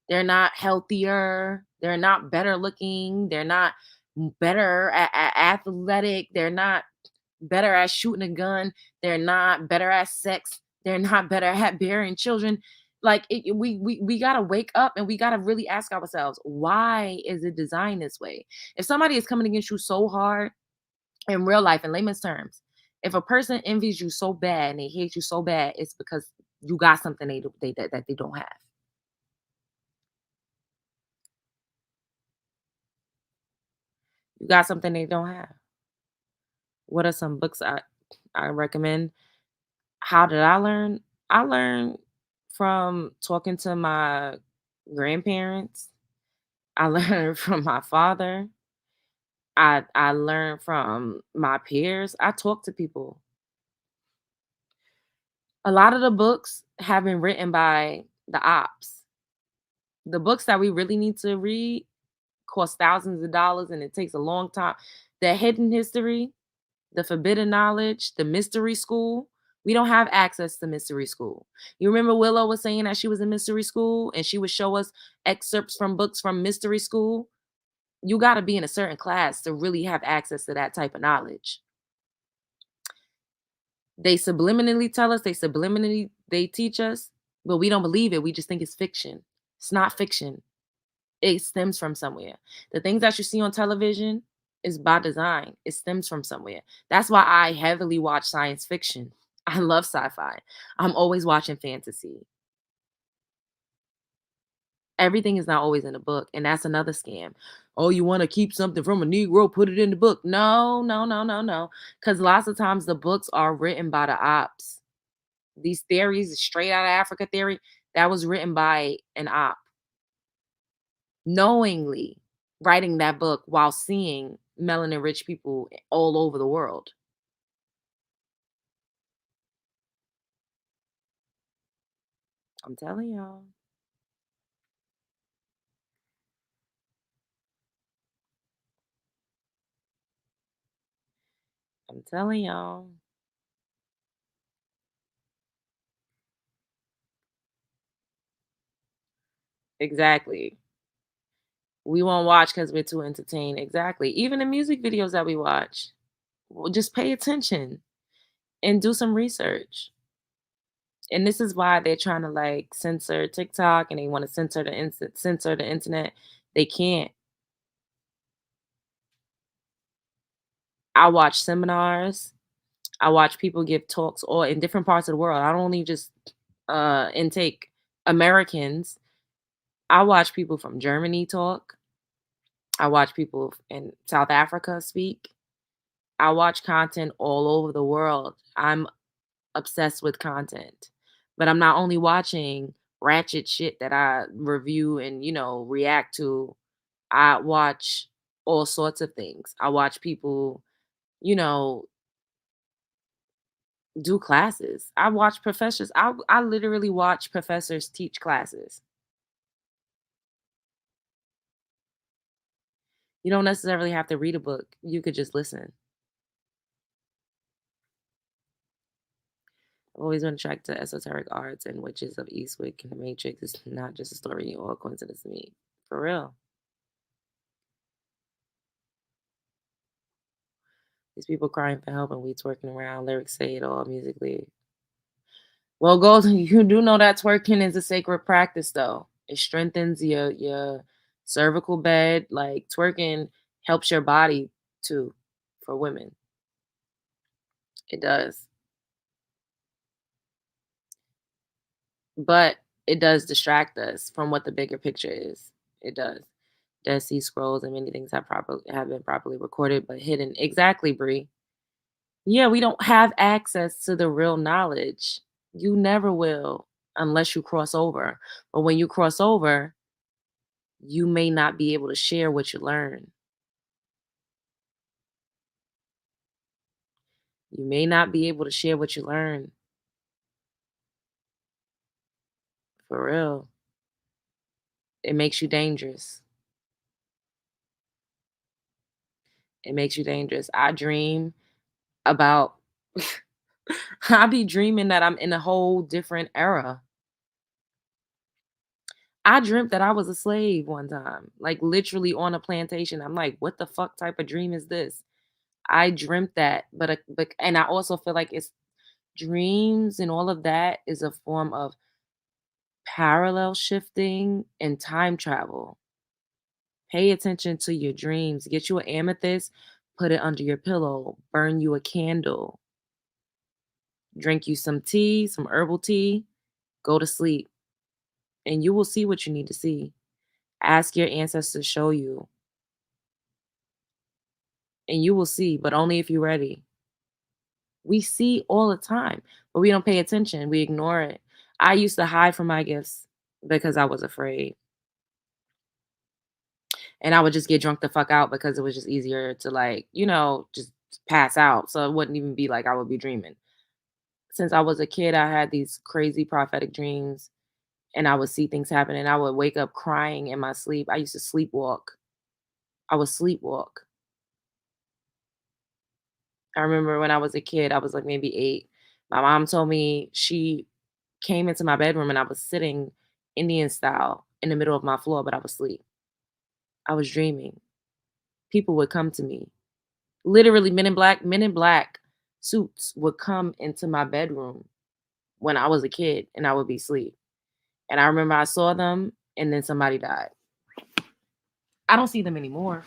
they're not healthier, they're not better looking, they're not better at athletic, they're not better at shooting a gun, they're not better at sex, they're not better at bearing children. Like we gotta wake up and we gotta really ask ourselves, why is it designed this way? If somebody is coming against you so hard in real life, in layman's terms, if a person envies you so bad and they hate you so bad, it's because you got something that they don't have. You got something they don't have. What are some books I recommend? How did I learn? I learned from talking to my grandparents. I learned from my father. I learned from my peers. I talk to people. A lot of the books have been written by the ops. The books that we really need to read cost thousands of dollars and it takes a long time. The hidden history, the forbidden knowledge, the mystery school. We don't have access to mystery school. You remember Willow was saying that she was in mystery school and she would show us excerpts from books from mystery school. You got to be in a certain class to really have access to that type of knowledge. They subliminally tell us, they teach us, but we don't believe it. We just think it's fiction. It's not fiction. It stems from somewhere. The things that you see on television is by design. It stems from somewhere. That's why I heavily watch science fiction. I love sci-fi. I'm always watching fantasy. Everything is not always in a book, and that's another scam. Oh, you want to keep something from a Negro, put it in the book. No, no, no, no, no. Because lots of times the books are written by the ops. These theories, straight out of Africa theory, that was written by an op, knowingly writing that book while seeing melanin rich people all over the world. I'm telling y'all. I'm telling y'all. Exactly. We won't watch because we're too entertained. Exactly. Even the music videos that we watch. Well, just pay attention and do some research. And this is why they're trying to like censor TikTok and they want to censor the internet. They can't. I watch seminars. I watch people give talks all in different parts of the world. I don't only just intake Americans. I watch people from Germany talk. I watch people in South Africa speak. I watch content all over the world. I'm obsessed with content. But I'm not only watching ratchet shit that I review and, react to. I watch all sorts of things. I watch people, you know, do classes. I watch professors. I literally watch professors teach classes. You don't necessarily have to read a book. You could just listen. I've always been attracted to esoteric arts and witches of Eastwick and the Matrix is not just a story or a coincidence to me. For real. These people crying for help and we twerking around, lyrics say it all musically. Well, Golden, you do know that twerking is a sacred practice though. It strengthens your cervical bed. Like twerking helps your body too for women. It does. But it does distract us from what the bigger picture is. It does. Dead Sea Scrolls and many things have been properly recorded but hidden. Exactly, Bree. Yeah, we don't have access to the real knowledge. You never will unless you cross over. But when you cross over, you may not be able to share what you learn. You may not be able to share what you learn. For real. It makes you dangerous. It makes you dangerous. I dream about I be dreaming that I'm in a whole different era. I dreamt that I was a slave one time, like literally on a plantation. I'm like, what the fuck type of dream is this? I dreamt that, but and I also feel like it's dreams and all of that is a form of parallel shifting and time travel. Pay attention to your dreams. Get you an amethyst, put it under your pillow, burn you a candle, drink you some tea, some herbal tea, go to sleep, and you will see what you need to see. Ask your ancestors to show you, and you will see, but only if you're ready. We see all the time, but we don't pay attention. We ignore it. I used to hide from my gifts because I was afraid. And I would just get drunk the fuck out because it was just easier to like, just pass out. So it wouldn't even be like I would be dreaming. Since I was a kid, I had these crazy prophetic dreams and I would see things happen and I would wake up crying in my sleep. I used to sleepwalk. I would sleepwalk. I remember when I was a kid, I was like maybe 8. My mom told me she came into my bedroom and I was sitting Indian style in the middle of my floor, but I was asleep. I was dreaming. People would come to me. Literally men in black suits would come into my bedroom when I was a kid and I would be asleep. And I remember I saw them and then somebody died. I don't see them anymore.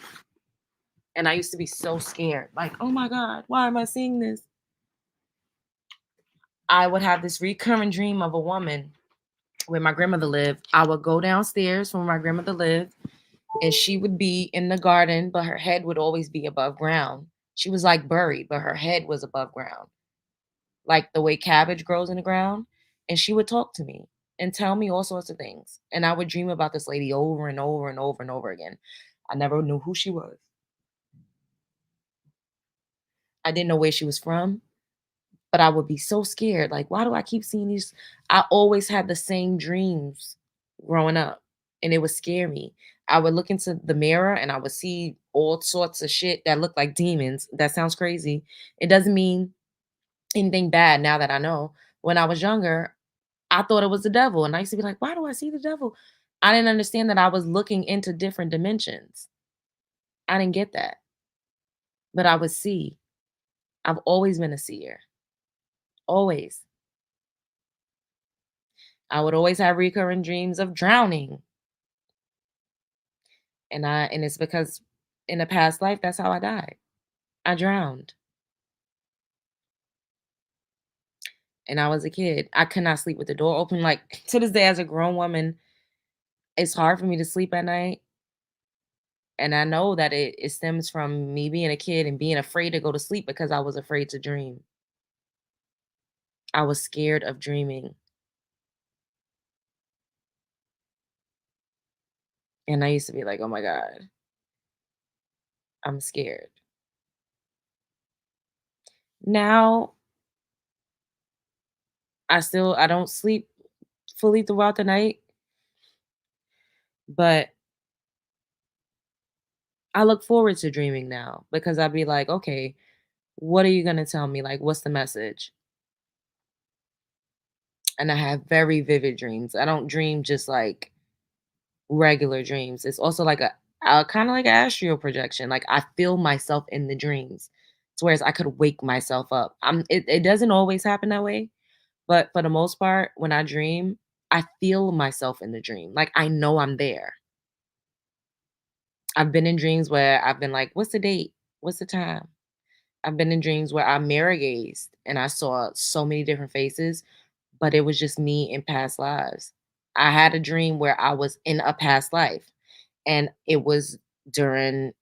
And I used to be so scared. Like, oh my God, why am I seeing this? I would have this recurring dream of a woman where my grandmother lived. I would go downstairs from where my grandmother lived, and she would be in the garden, but her head would always be above ground. She was like buried, but her head was above ground, like the way cabbage grows in the ground. And she would talk to me and tell me all sorts of things. And I would dream about this lady over and over and over and over again. I never knew who she was. I didn't know where she was from, but I would be so scared. Like, why do I keep seeing these? I always had the same dreams growing up, and it would scare me. I would look into the mirror and I would see all sorts of shit that looked like demons. That sounds crazy. It doesn't mean anything bad now that I know. When I was younger, I thought it was the devil. And I used to be like, why do I see the devil? I didn't understand that I was looking into different dimensions. I didn't get that. But I would see. I've always been a seer. Always. I would always have recurring dreams of drowning. And it's because in a past life, that's how I died. I drowned. And I was a kid. I could not sleep with the door open. Like to this day, as a grown woman, it's hard for me to sleep at night. And I know that it stems from me being a kid and being afraid to go to sleep because I was afraid to dream. I was scared of dreaming. And I used to be like, oh my God, I'm scared. Now I don't sleep fully throughout the night, but I look forward to dreaming now because I'd be like, okay, what are you gonna tell me? Like, what's the message? And I have very vivid dreams. I don't dream just like regular dreams. It's also like a kind of like astral projection. Like I feel myself in the dreams. It's whereas I could wake myself up. It doesn't always happen that way, but for the most part, when I dream, I feel myself in the dream. Like I know I'm there. I've been in dreams where I've been like, what's the date? What's the time? I've been in dreams where I mirror gazed and I saw so many different faces, but it was just me in past lives. I had a dream where I was in a past life, and it was during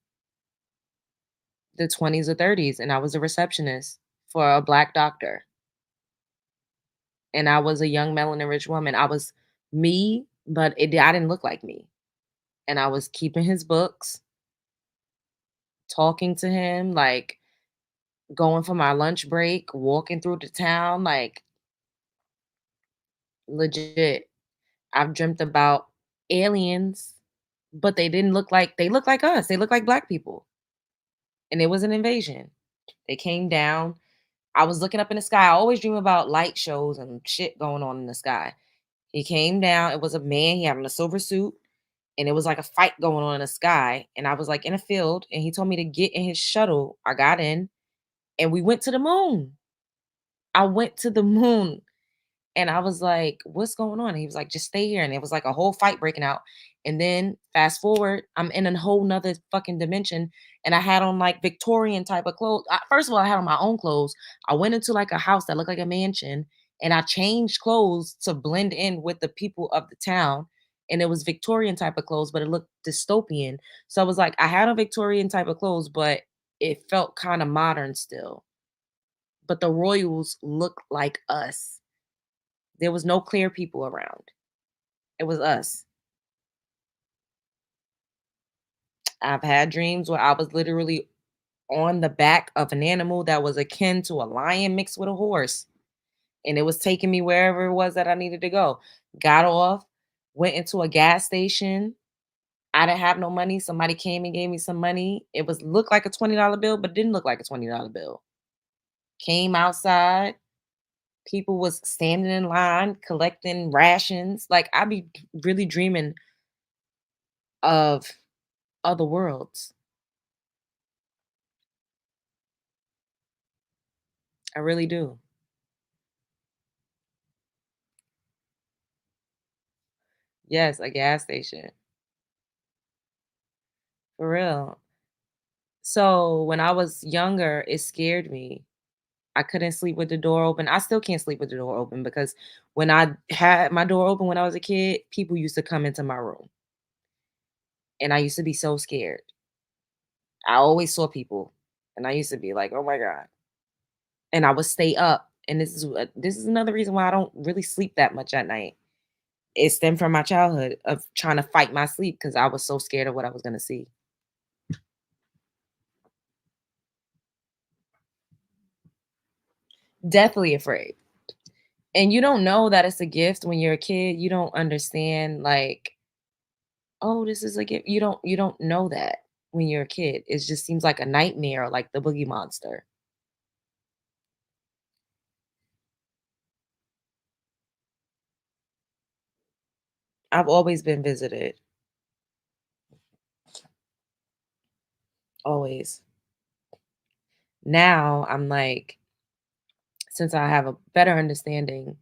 the 20s or 30s, and I was a receptionist for a black doctor, and I was a young melanin rich woman. I was me, but I didn't look like me, and I was keeping his books, talking to him, like going for my lunch break, walking through the town, like legit. I've dreamt about aliens, but they look like us. They look like black people. And it was an invasion. They came down. I was looking up in the sky. I always dream about light shows and shit going on in the sky. He came down. It was a man. He had on a silver suit. And it was like a fight going on in the sky. And I was like in a field. And he told me to get in his shuttle. I got in and we went to the moon. I went to the moon. And I was like, "What's going on?" And he was like, "Just stay here." And it was like a whole fight breaking out. And then fast forward, I'm in a whole nother fucking dimension. And I had on like Victorian type of clothes. First of all, I had on my own clothes. I went into like a house that looked like a mansion, and I changed clothes to blend in with the people of the town. And it was Victorian type of clothes, but it looked dystopian. So I was like, I had a Victorian type of clothes, but it felt kind of modern still. But the royals look like us. There was no clear people around. It was us. I've had dreams where I was literally on the back of an animal that was akin to a lion mixed with a horse, and it was taking me wherever it was that I needed to go. Got off, went into a gas station. I didn't have no money. Somebody came and gave me some money. It was looked like a $20 bill, but didn't look like a $20 bill. Came outside. People was standing in line collecting rations. Like I be really dreaming of other worlds. I really do. Yes, a gas station. For real. So when I was younger, it scared me. I couldn't sleep with the door open. I still can't sleep with the door open because when I had my door open when I was a kid, people used to come into my room, and I used to be so scared. I always saw people, and I used to be like, "Oh my god." And I would stay up, and this is another reason why I don't really sleep that much at night. It stemmed from my childhood of trying to fight my sleep because I was so scared of what I was gonna see. Deathly afraid. And you don't know that it's a gift when you're a kid. You don't understand like, "Oh, this is a gift." You don't know that when you're a kid. It just seems like a nightmare, like the boogie monster. I've always been visited, always. Now I'm like, since I have a better understanding,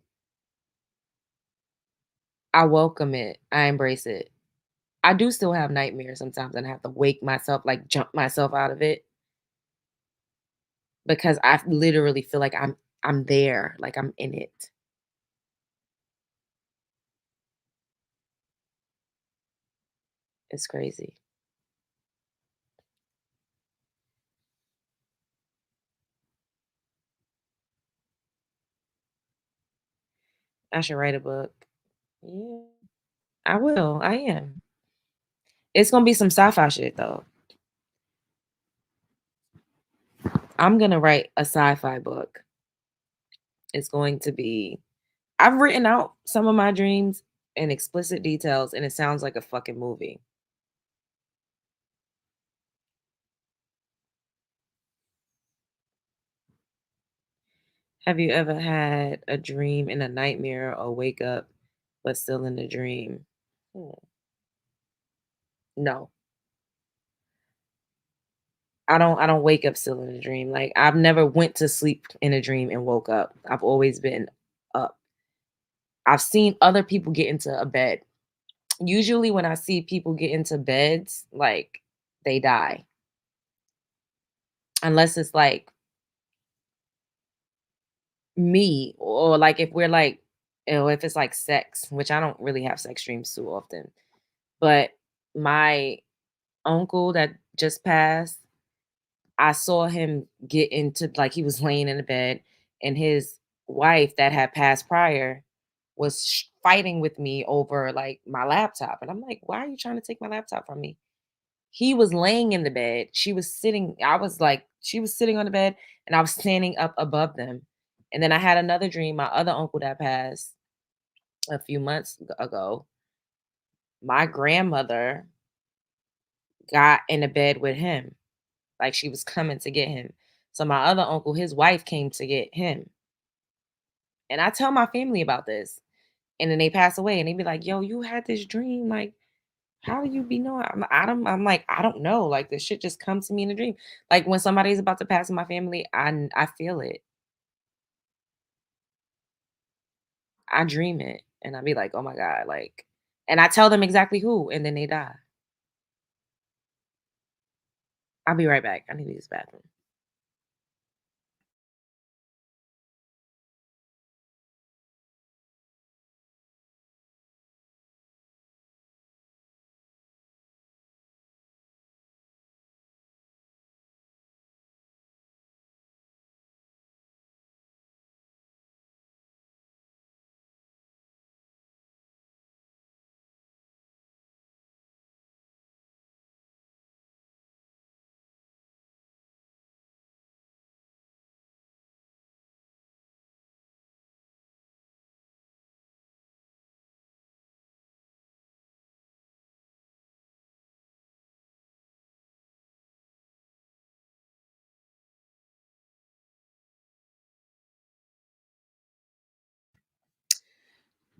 I welcome it. I embrace it. I do still have nightmares sometimes and I have to wake myself, like jump myself out of it because I literally feel like I'm there, like I'm in it. It's crazy. I should write a book. Yeah, I will. I am. It's gonna be some sci-fi shit though. I'm gonna write a sci-fi book. It's going to be I've written out some of my dreams in explicit details and it sounds like a fucking movie. Have you ever had a dream in a nightmare or wake up but still in the dream? Hmm. No. I don't wake up still in a dream. Like I've never went to sleep in a dream and woke up. I've always been up. I've seen other people get into a bed. Usually when I see people get into beds, like they die. Unless it's like me or like if we're like if it's like sex, which I don't really have sex dreams too often. But my uncle that just passed, I saw him get into like he was laying in the bed and his wife that had passed prior was fighting with me over like my laptop. And I'm like, why are you trying to take my laptop from me? He was laying in the bed. She was sitting, I was like, she was sitting on the bed and I was standing up above them. And then I had another dream. My other uncle that passed a few months ago, my grandmother got in the bed with him. Like she was coming to get him. So my other uncle, his wife came to get him. And I tell my family about this. And then they pass away and they be like, yo, you had this dream. Like, how do you be knowing? I'm like, I don't know. Like this shit just comes to me in a dream. Like when somebody's about to pass in my family, I feel it. I dream it. And I be like, oh my God, like, and I tell them exactly who, and then they die. I'll be right back. I need to use the bathroom.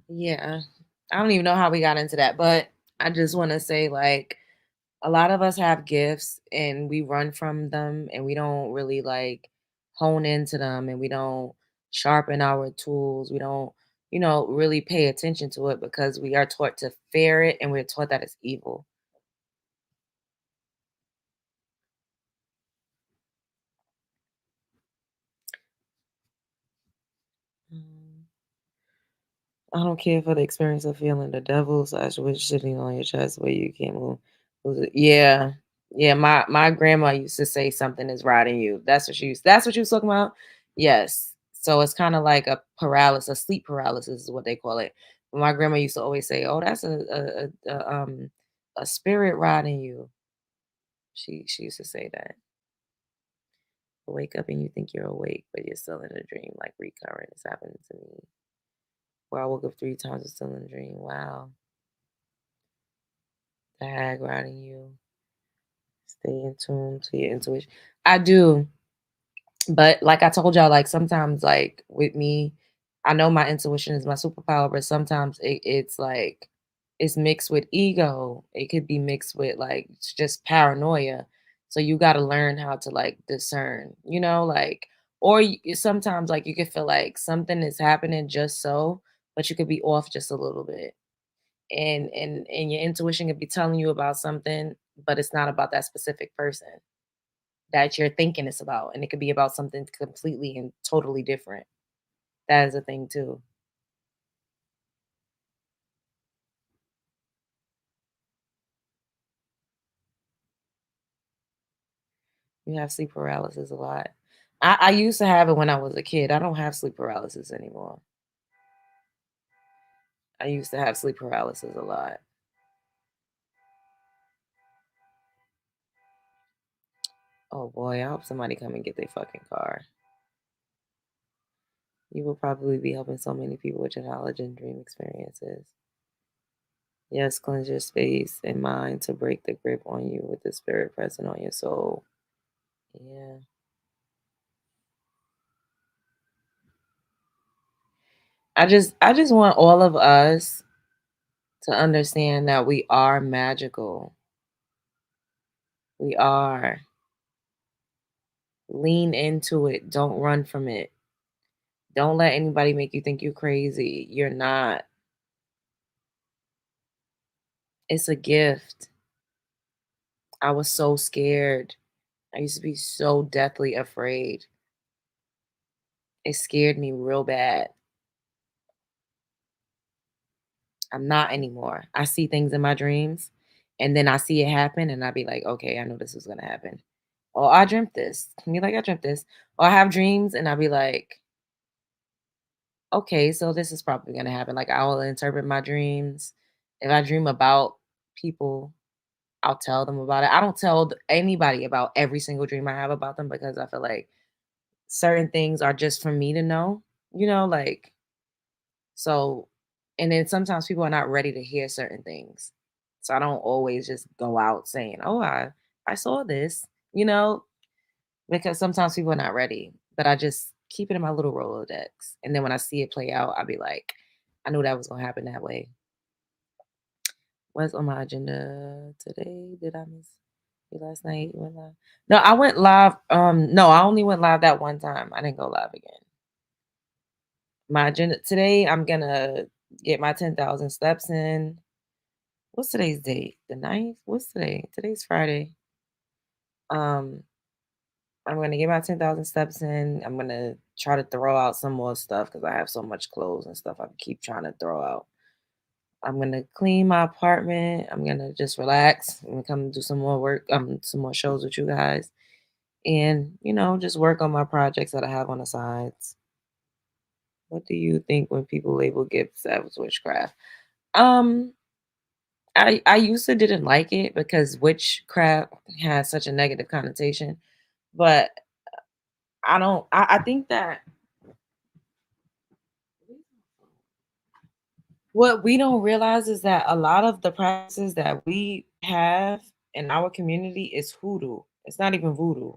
Yeah. I don't even know how we got into that, but I just want to say like a lot of us have gifts and we run from them and we don't really like hone into them and we don't sharpen our tools. We don't, really pay attention to it because we are taught to fear it and we're taught that it's evil. I don't care for the experience of feeling the devil slash witch sitting on your chest where you can't move. Yeah. Yeah, my grandma used to say something is riding you. That's what you was talking about? Yes. So it's kind of like a paralysis, sleep paralysis is what they call it. My grandma used to always say, "Oh, that's a spirit riding you." She used to say that. Wake up and you think you're awake, but you're still in a dream, like recurrent. It's happening to me. Where I woke up 3 times and still in a dream. Wow. The hag riding you. Stay in tune to your intuition. I do, but like I told y'all, like sometimes, like with me, I know my intuition is my superpower, but sometimes it's like it's mixed with ego. It could be mixed with like it's just paranoia. So you got to learn how to like discern, like sometimes like you could feel like something is happening just so, but you could be off just a little bit. And your intuition could be telling you about something, but it's not about that specific person that you're thinking it's about, and it could be about something completely and totally different. That is a thing too. You have sleep paralysis a lot. I used to have it when I was a kid. I don't have sleep paralysis anymore. I used to have sleep paralysis a lot. Oh boy, I hope somebody come and get their fucking car. You will probably be helping so many people with your knowledge and dream experiences. Yes, cleanse your space and mind to break the grip on you with the spirit present on your soul. Yeah. I just want all of us to understand that we are magical. We are. Lean into it. Don't run from it. Don't let anybody make you think you're crazy. You're not. It's a gift. I was so scared. I used to be so deathly afraid. It scared me real bad. I'm not anymore. I see things in my dreams and then I see it happen and I be like, okay, I know this is gonna happen. Oh, I dreamt this. Can you like I dreamt this? Or I have dreams and I'll be like, okay, so this is probably gonna happen. Like I will interpret my dreams. If I dream about people, I'll tell them about it. I don't tell anybody about every single dream I have about them because I feel like certain things are just for me to know, like so. And then sometimes people are not ready to hear certain things, so I don't always just go out saying, "Oh, I saw this," because sometimes people are not ready. But I just keep it in my little Rolodex, and then when I see it play out, I'll be like, "I knew that was gonna happen that way." What's on my agenda today? Did I miss you last night? You went live? No, I went live. No, I only went live that one time. I didn't go live again. My agenda today, I'm gonna get my 10,000 steps in. What's today's date? The ninth. What's today? Today's Friday. Um, I'm gonna get my 10,000 steps in. I'm gonna try to throw out some more stuff because I have so much clothes and stuff I keep trying to throw out. I'm gonna clean my apartment. I'm gonna just relax. I'm gonna come do some more work, some more shows with you guys. And, just work on my projects that I have on the sides. What do you think when people label gifts as witchcraft? Um, I used to didn't like it because witchcraft has such a negative connotation, but I don't I think that what we don't realize is that a lot of the practices that we have in our community is hoodoo. It's not even voodoo.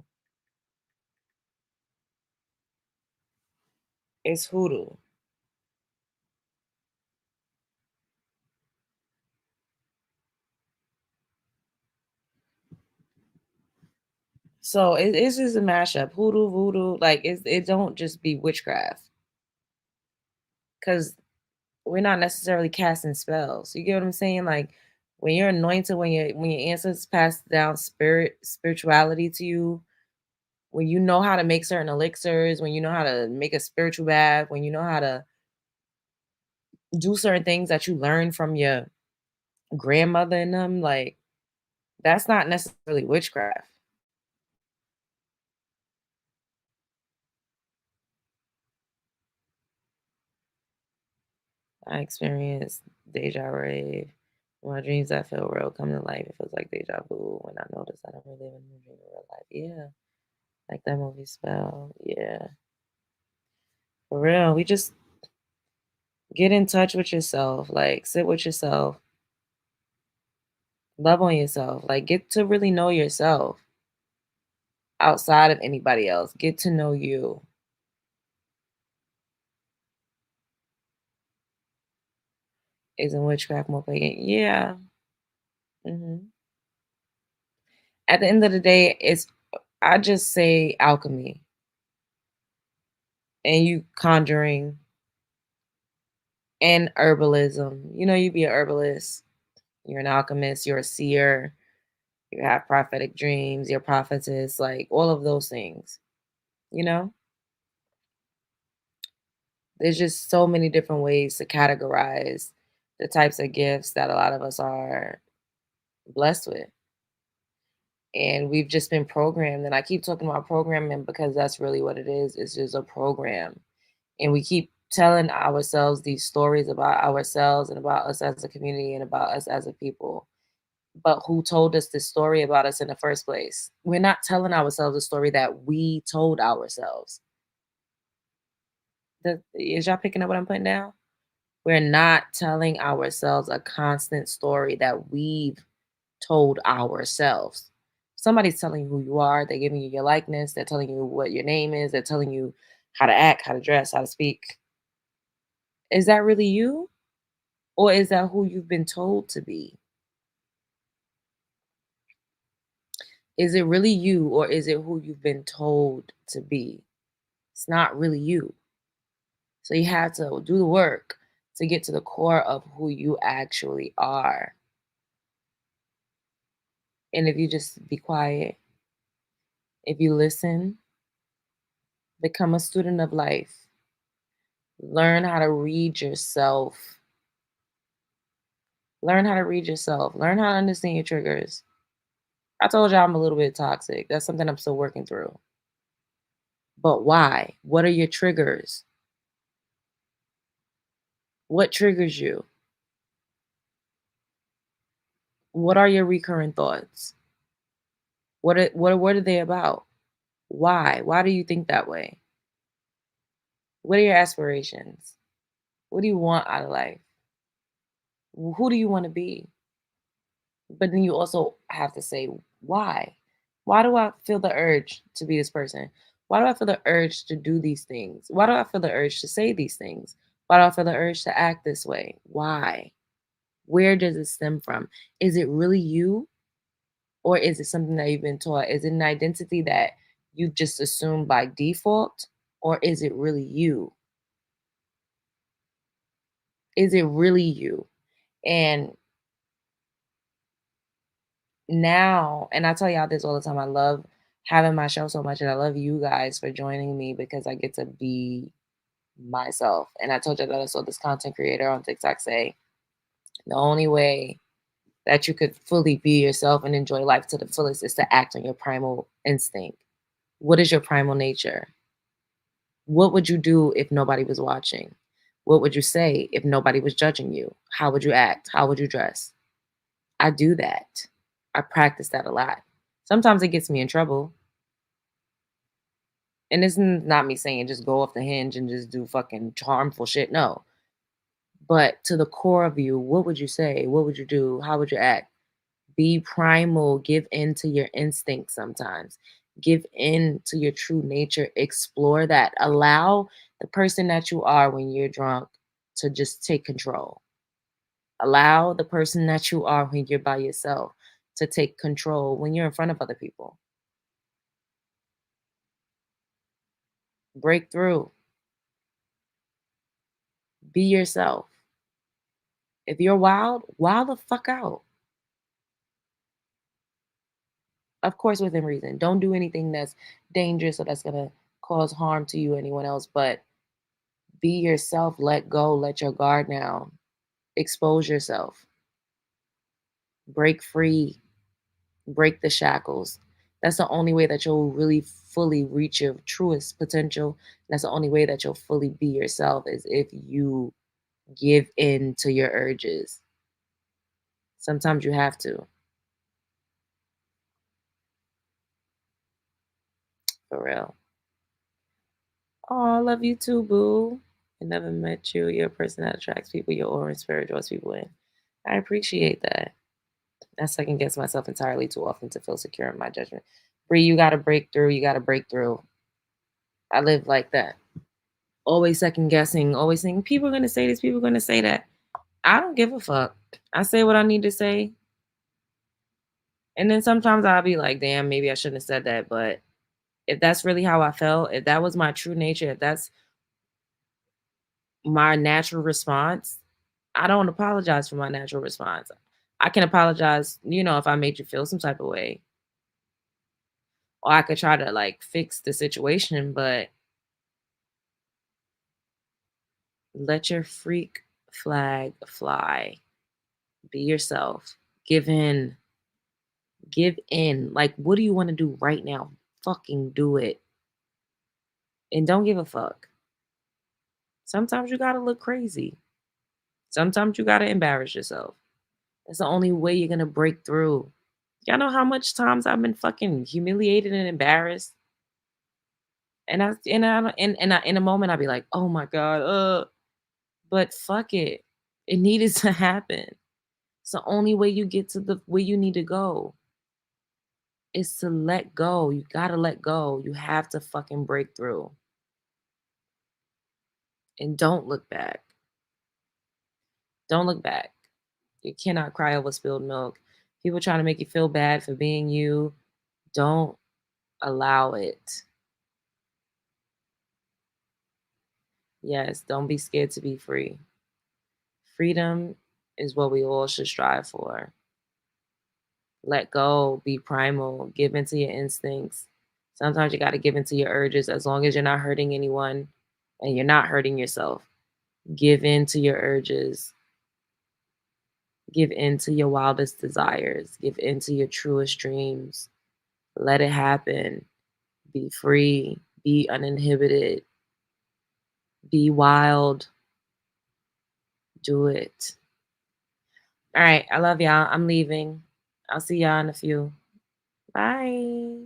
It's hoodoo. So it's just a mashup. Hoodoo, voodoo, like it don't just be witchcraft. Cause we're not necessarily casting spells. You get what I'm saying? Like when you're anointed, when your ancestors pass down spirituality to you, when you know how to make certain elixirs, when you know how to make a spiritual bath, when you know how to do certain things that you learn from your grandmother and them, like, that's not necessarily witchcraft. I experienced deja rave. My dreams that feel real come to life. It feels like deja vu when I notice that I'm reliving the dream in real life. Yeah, like that movie Spell. Yeah, for real. We just get in touch with yourself. Like, sit with yourself. Love on yourself. Like, get to really know yourself outside of anybody else. Get to know you. Isn't witchcraft more pagan? Yeah. hmm At the end of the day, I just say alchemy and you conjuring and herbalism. You know, you be a herbalist, you're an alchemist, you're a seer, you have prophetic dreams, you're a prophetess, like all of those things. You know, there's just so many different ways to categorize the types of gifts that a lot of us are blessed with. And we've just been programmed. And I keep talking about programming because that's really what it is. It's just a program. And we keep telling ourselves these stories about ourselves and about us as a community and about us as a people. But who told us this story about us in the first place? We're not telling ourselves a story that we told ourselves. Is y'all picking up what I'm putting down? We're not telling ourselves a constant story that we've told ourselves. Somebody's telling you who you are. They're giving you your likeness. They're telling you what your name is. They're telling you how to act, how to dress, how to speak. Is that really you? Or is that who you've been told to be? Is it really you or is it who you've been told to be? It's not really you. So you have to do the work to get to the core of who you actually are. And if you just be quiet, if you listen, become a student of life, learn how to read yourself, learn how to read yourself, learn how to understand your triggers. I told you I'm a little bit toxic. That's something I'm still working through. But why? What are your triggers? What triggers you? What are your recurrent thoughts? What are they about? Why? Why do you think that way? What are your aspirations? What do you want out of life? Who do you want to be? But then you also have to say why. Why do I feel the urge to be this person? Why do I feel the urge to do these things? Why do I feel the urge to say these things? Why do I feel the urge to act this way? Why? Where does it stem from? Is it really you? Or is it something that you've been taught? Is it an identity that you've just assumed by default? Or is it really you? Is it really you? And now, and I tell y'all this all the time, I love having my show so much, and I love you guys for joining me because I get to be myself. And I told you that I saw this content creator on TikTok say the only way that you could fully be yourself and enjoy life to the fullest is to act on your primal instinct. What is your primal nature? What would you do if nobody was watching? What would you say if nobody was judging you? How would you act? How would you dress? I do that. I practice that a lot. Sometimes it gets me in trouble. And this is not me saying just go off the hinge and just do fucking harmful shit. No. But to the core of you, what would you say? What would you do? How would you act? Be primal. Give in to your instincts sometimes. Give in to your true nature. Explore that. Allow the person that you are when you're drunk to just take control. Allow the person that you are when you're by yourself to take control when you're in front of other people. Break through. Be yourself. If you're wild, wild the fuck out. Of course, within reason. Don't do anything that's dangerous or that's gonna cause harm to you or anyone else. But Be yourself, let go, let your guard down, expose yourself, break free, break the shackles. That's the only way that you'll really fully reach your truest potential. That's the only way that you'll fully be yourself is if you give in to your urges. Sometimes you have to, for real. Oh, I love you too, boo. I never met you. You're a person that attracts people. Your aura and spirit draws people in. I appreciate that. I second guess myself entirely too often to feel secure in my judgment. Bree, you gotta break through. You gotta break through. I live like that. Always second guessing, always thinking people are gonna say this, people are gonna say that. I don't give a fuck. I say what I need to say. And then sometimes I'll be like, damn, maybe I shouldn't have said that. But if that's really how I felt, if that was my true nature, if that's my natural response, I don't apologize for my natural response. I can apologize, if I made you feel some type of way. Or I could try to like fix the situation, but let your freak flag fly. Be yourself. Give in. Give in. Like, what do you want to do right now? Fucking do it. And don't give a fuck. Sometimes you gotta look crazy. Sometimes you gotta embarrass yourself. That's the only way you're gonna break through. Y'all know how much times I've been fucking humiliated and embarrassed? In a moment I'd be like, oh my God, but fuck it. It needed to happen. It's the only way you get to the where you need to go is to let go. You gotta let go. You have to fucking break through. And don't look back. Don't look back. You cannot cry over spilled milk. People trying to make you feel bad for being you. Don't allow it. Yes, don't be scared to be free. Freedom is what we all should strive for. Let go, be primal, give into your instincts. Sometimes you got to give into your urges as long as you're not hurting anyone and you're not hurting yourself. Give in to your urges. Give in to your wildest desires. Give in to your truest dreams. Let it happen. Be free. Be uninhibited. Be wild. Do it. All right. I love y'all. I'm leaving. I'll see y'all in a few. Bye.